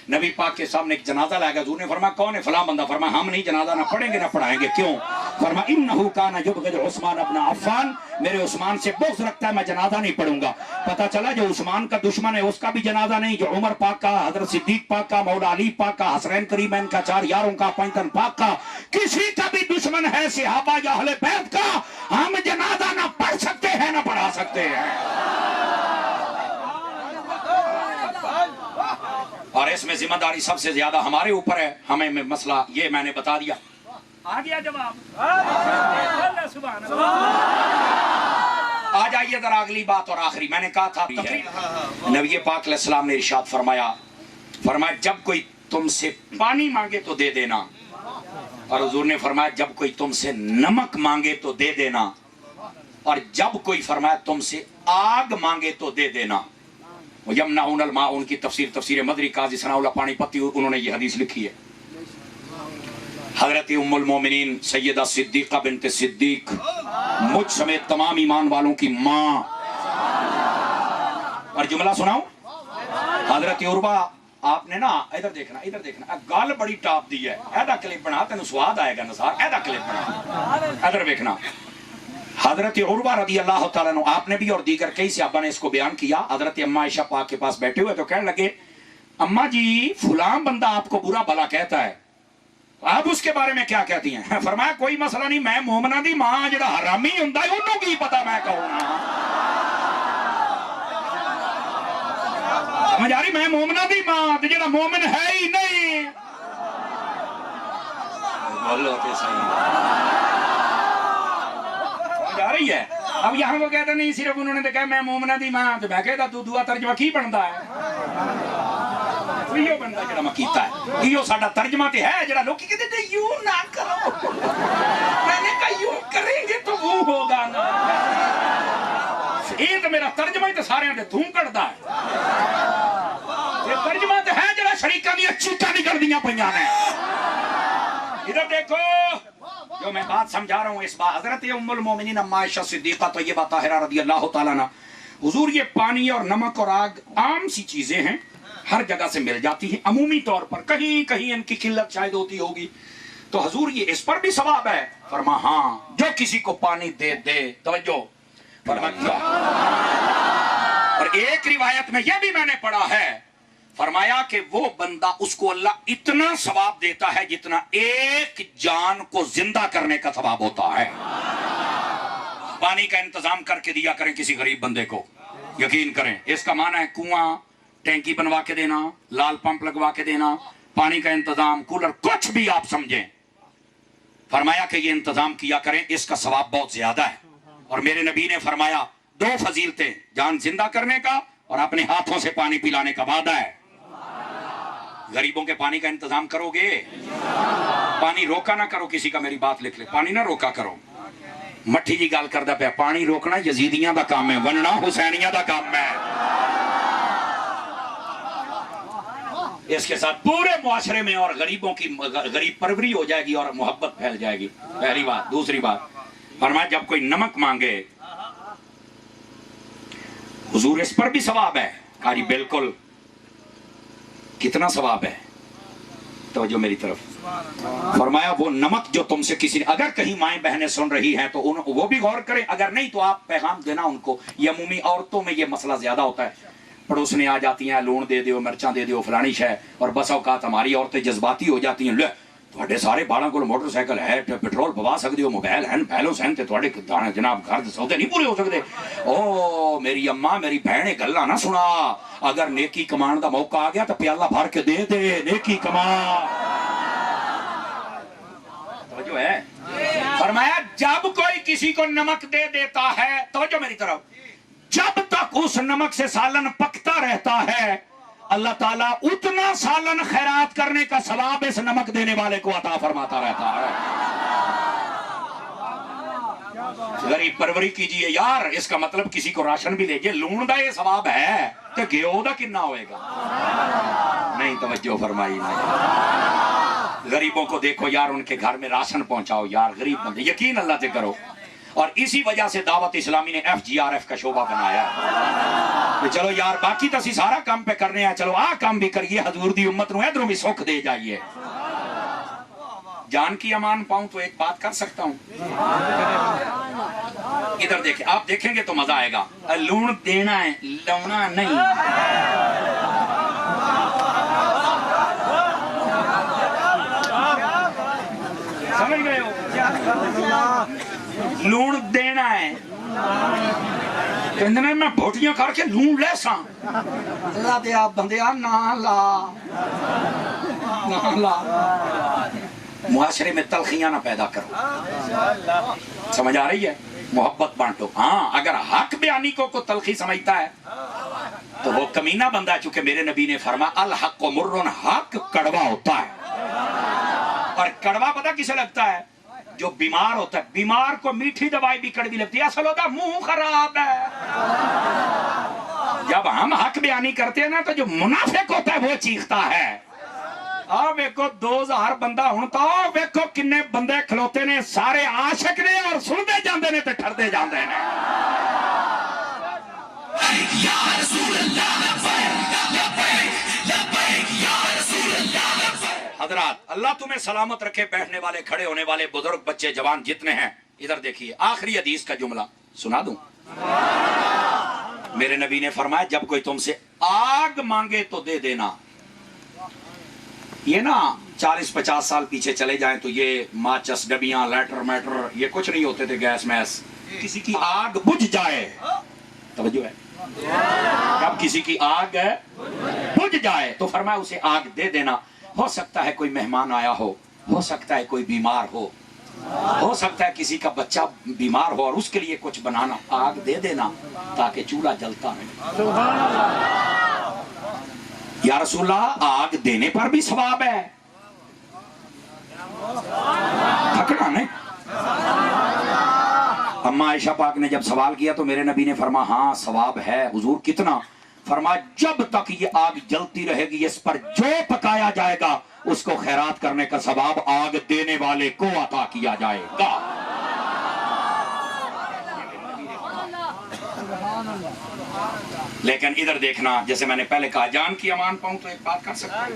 نبی پاک کے سامنے ایک جنازہ لائے گا، حضور نے فرمایا کون ہے؟ فلاں بندہ. فرمایا ہم نہیں جنازہ نہ پڑھیں گے نہ پڑھائیں گے. کیوں؟ فرمایا انہ کان یبغض عثمان ابن عفان، میرے عثمان سے بغض رکھتا ہے، میں جنازہ نہیں پڑھوں گا. پتہ چلا جو عثمان کا دشمن ہے اس کا بھی جنازہ نہیں، جو عمر پاک کا، حضرت صدیق پاک کا، مولا علی پاک کا، حسنین کریمین کا، چار یاروں کا، پنجتن پاک کا، کسی کا بھی دشمن ہے صحابہ یا اہل بیت کا، ہم جنازہ نہ پڑھ سکتے ہیں نہ پڑھا سکتے ہیں. اور اس میں ذمہ داری سب سے زیادہ ہمارے اوپر ہے. ہمیں مسئلہ یہ میں نے بتا دیا. آ گیا جواب؟ آ جائیے ذرا اگلی بات اور آخری. میں نے کہا تھا نبی پاک علیہ السلام نے ارشاد فرمایا جب کوئی تم سے پانی مانگے تو دے دینا، اور حضور نے فرمایا جب کوئی تم سے نمک مانگے تو دے دینا، اور جب کوئی فرمایا تم سے آگ مانگے تو دے دینا. یمنعون الماء، ان کی تفسیر مدری قاضی ثناء اللہ پانی پتی انہوں نے یہ حدیث لکھی ہے. حضرت ام المومنین سیدہ صدیقہ بنت صدیق، مجھ سمیت تمام ایمان والوں کی ماں. اور جملہ سناؤں؟ حضرت عروہ، آپ نے نا ادھر دیکھنا گال بڑی ٹاپ دی ہے. ایدہ کلپ بنا تینوں سواد آئے گا نثار، ایدہ کلپ بنا ادھر دیکھنا. حضرت عروہ رضی اللہ تعالیٰ عنہ، آپ نے بھی اور دیگر کئی صحابہ نے اس کو بیان کیا. حضرت اماں عائشہ پاک کے پاس بیٹھے ہوئے تو کہنے لگے اماں جی فلاں بندہ آپ کو برا بھلا کہتا ہے، آپ اس کے بارے میں کیا کہتی ہیں؟ فرمایا کوئی مسئلہ نہیں، میں مومنہ دی ماں جڑا حرامی ہوندا ہے انہوں کی پتا میں کہوں نا. سمجھ آ رہی؟ میں مومنہ دی ماں جڑا مومن ہے ہی نہیں. بولو تے صحیح جا رہی ہے. اب یہاں وہ کہتا نہیں صرف انہوں نے کہا میں مومنہ دی ماں، تو میں کہتا تو دعا ترجمہ کی بنتا ہے؟ یہ بندہ جڑا میں کیتا ہے یہ ساڈا ترجمہ تے ہے جڑا لوگ کہتے ہیں یوں نہ کرو. میں نے کہا یوں کریں گے تو وہ ہوگا نا. یہ تو میرا ترجمہ ہی تو سارے ہیں دھوں کڑدا ہے. یہ ترجمہ تے ہے جڑا شریکاں دی چیٹاں نکل دیاں پیاں نے. ادھر دیکھو جو میں بات سمجھا رہا ہوں اس بات. حضرت ام المومنین اماں عائشہ صدیقہ طیبہ طاہرہ رضی اللہ تعالیٰ عنہ، حضور یہ پانی اور نمک اور آگ عام سی چیزیں ہیں، ہر جگہ سے مل جاتی ہیں عمومی طور پر، کہیں کہیں ان کی قلت شاید ہوتی ہوگی. تو حضور یہ اس پر بھی ثواب ہے. فرما ہاں جو کسی کو پانی دے دے. توجہ فرمایا. اور ایک روایت میں یہ بھی میں نے پڑھا ہے، فرمایا کہ وہ بندہ اس کو اللہ اتنا ثواب دیتا ہے جتنا ایک جان کو زندہ کرنے کا ثواب ہوتا ہے. پانی کا انتظام کر کے دیا کریں کسی غریب بندے کو، یقین کریں. اس کا معنی ہے کنواں ٹینکی بنوا کے دینا، لال پمپ لگوا کے دینا، پانی کا انتظام، کولر، کچھ بھی آپ سمجھیں. فرمایا کہ یہ انتظام کیا کریں، اس کا ثواب بہت زیادہ ہے. اور میرے نبی نے فرمایا 2 فضیلتیں، جان زندہ کرنے کا اور اپنے ہاتھوں سے پانی پلانے کا وعدہ ہے. غریبوں کے پانی کا انتظام کرو گے، پانی روکا نہ کرو. کسی کا میری بات لکھ لے، پانی نہ روکا کرو. مٹھی جی گال کردہ پہ پانی روکنا یزیدیاں دا کام ہے، ورنہ حسینیاں دا کام ہے. اس کے ساتھ پورے معاشرے میں اور غریبوں کی غریب پروری ہو جائے گی اور محبت پھیل جائے گی. پہلی بات. دوسری بات فرمایا جب کوئی نمک مانگے حضور اس پر بھی ثواب ہے. کہا جی بالکل. کتنا ثواب ہے؟ توجہ میری طرف. فرمایا وہ نمک جو تم سے کسی نے, اگر کہیں مائیں بہنیں سن رہی ہیں تو وہ بھی غور کریں, اگر نہیں تو آپ پیغام دینا ان کو. یہ عمومی عورتوں میں یہ مسئلہ زیادہ ہوتا ہے. پڑوسنیں آ جاتی ہیں, لون دے دیو, مرچاں دے دیو, فلانی شے, اور بس اوقات ہماری عورتیں جذباتی ہو جاتی ہیں. لے تھوڑے سارے بالاں کول موٹر سائیکل ہے, پیٹرول پوا سکتے ہو, موبائل ہیں, پہلو سہن تے تھوڑے جناب گھر دے سودے نہیں پورے ہو سکتے. او میری اماں میری بہن گلاں نہ سنا, اگر نیکی کمان دا موقع آ گیا تو پیالہ بھر کے دے دے, نیکی کما. توجہ ہے. فرمایا جب کوئی کسی کو نمک دے دیتا ہے, توجہ میری طرف, جب تک اس نمک سے سالن پکتا رہتا ہے اللہ تعالیٰ اتنا سالن خیرات کرنے کا ثواب اس نمک دینے والے کو عطا فرماتا رہتا ہے. غریب پروری کیجئے یار. اس کا مطلب کسی کو راشن بھی دیجئے. لون دا یہ ثواب ہے تو گیو دا کتنا ہوئے گا؟ نہیں توجہ فرمائی. نہیں, غریبوں کو دیکھو یار, ان کے گھر میں راشن پہنچاؤ یار. غریب بندے یقین اللہ سے کرو. اور اسی وجہ سے دعوت اسلامی نے FGRF کا شعبہ بنایا ہے. چلو یار باقی تو اسی سارا کام پہ کرنے ہیں, چلو آ کام بھی کریے, حضور دی امت نو ادھروں بھی سکھ دے جائیے. جان کی امان پاؤں تو ایک بات کر سکتا ہوں. ادھر دیکھیں, آپ دیکھیں گے تو مزہ آئے گا. لون دینا ہے, لونا نہیں. سمجھ گئے ہو؟ لون دینا ہے. کہندے میں بھوٹیاں کر کے لون لے ساں. اللہ دے آپ بندیا نہ لا, نہ لا. معاشرے میں تلخیاں نہ پیدا کرو. سمجھ آ رہی ہے؟ محبت بانٹو. ہاں اگر حق بیانی کو تلخی سمجھتا ہے تو وہ کمینہ بندہ ہے, چونکہ میرے نبی نے فرمایا الحق مرن, حق کڑوا ہوتا ہے. اور کڑوا پتہ کسے لگتا ہے؟ جو بیمار ہوتا ہے. بیمار کو میٹھی دوائی بھی کڑوی لگتی ہے, اصل ہوتا ہے منہ خراب ہے. جب ہم حق بیانی کرتے ہیں نا تو جو منافق ہوتا ہے وہ چیختا ہے. ویکو 2000 بندہ ہوں تو ویکو کنے بندے کھلوتے نے, سارے عاشق نے اور سنتے جاندے نے تے ٹھردے جاندے نے. یا رسول اللہ حضرات, اللہ تمہیں سلامت رکھے. بیٹھنے والے, کھڑے ہونے والے, بزرگ, بچے, جوان جتنے ہیں, ادھر دیکھیے. آخری حدیث کا جملہ سنا دوں. میرے نبی نے فرمایا جب کوئی تم سے آگ مانگے تو دے دینا. یہ نا 40-50 سال پیچھے چلے جائیں تو یہ ماچس, ڈبیاں, لیٹر میٹر یہ کچھ نہیں ہوتے تھے, گیس میس. کسی کی آگ بجھ جائے, توجہ ہے, جب کسی کی آگ بجھ جائے تو فرمایا اسے آگ دے دینا. ہو سکتا ہے کوئی مہمان آیا ہو سکتا ہے کوئی بیمار ہو سکتا ہے کسی کا بچہ بیمار ہو اور اس کے لیے کچھ بنانا. آگ دے دینا تاکہ چولہا جلتا رہے. یا رسول اللہ آگ دینے پر بھی ثواب ہے؟ پکڑا نہیں. اما عائشہ پاک نے جب سوال کیا تو میرے نبی نے فرمایا ہاں ثواب ہے. حضور کتنا؟ فرمایا جب تک یہ آگ جلتی رہے گی اس پر جو پکایا جائے گا اس کو خیرات کرنے کا ثواب آگ دینے والے کو عطا کیا جائے گا. لیکن ادھر دیکھنا, جیسے میں نے پہلے کہا جان کی امان پاؤں تو ایک بات کر سکتا ہوں,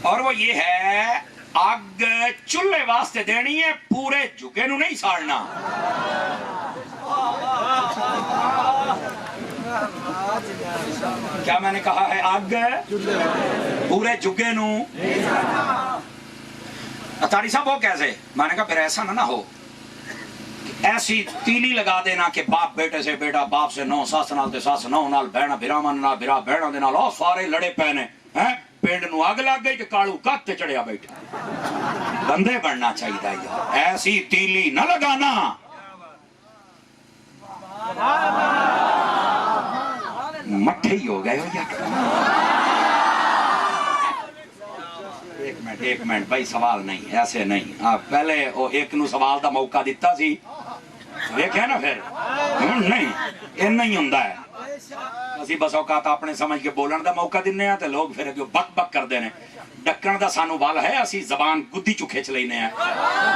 اور وہ یہ ہے آگ چولہے واسطے دینی ہے, پورے جھگے نو نہیں ساڑنا. کیا میں نے کہا ہے؟ آگ پورے جھگے نو. اتاری صاحب وہ کیسے؟ میں نے کہا پھر ایسا نہ ہو, ایسی تیلی لگا دینا کہ باپ بیٹے سے بیٹا, باپ سے نو, ساس نال تے ساس نو, نال بہنا بھراواں نال بھرا بہنا دے نال, سارے لڑے پے نے ہیں. پنڈ نو اگ لگ گئی تے کالو کت تے چڑھیا بیٹھا. بندے بننا چاہیے یار, ایسی تیلی نہ لگانا. مٹھے ہی ہو گئے ہو یار. ایک منٹ بھائی, سوال نہیں, ایسے نہیں. آپ پہلے ایک نو سوال دا موقع دیتا سی, دیکھے نا, پھر نہیں یہ نہیں ہوندا ہے. ਅਸੀਂ ਬਸ ਔਕਾਤ ਆਪਣੇ ਸਮਝ ਕੇ ਬੋਲਣ ਦਾ ਮੌਕਾ ਦਿੰਨੇ ਆ ਤੇ ਲੋਕ ਫਿਰ ਅੱਗੇ ਬਕ ਬਕ ਕਰਦੇ ਨੇ ਡੱਕਣ ਦਾ ਸਾਨੂੰ ਵੱਲ ਹੈ ਅਸੀਂ ਜ਼ਬਾਨ ਗੁੱਦੀ ਚੋਂ ਖਿੱਚ ਲੈਨੇ ਆ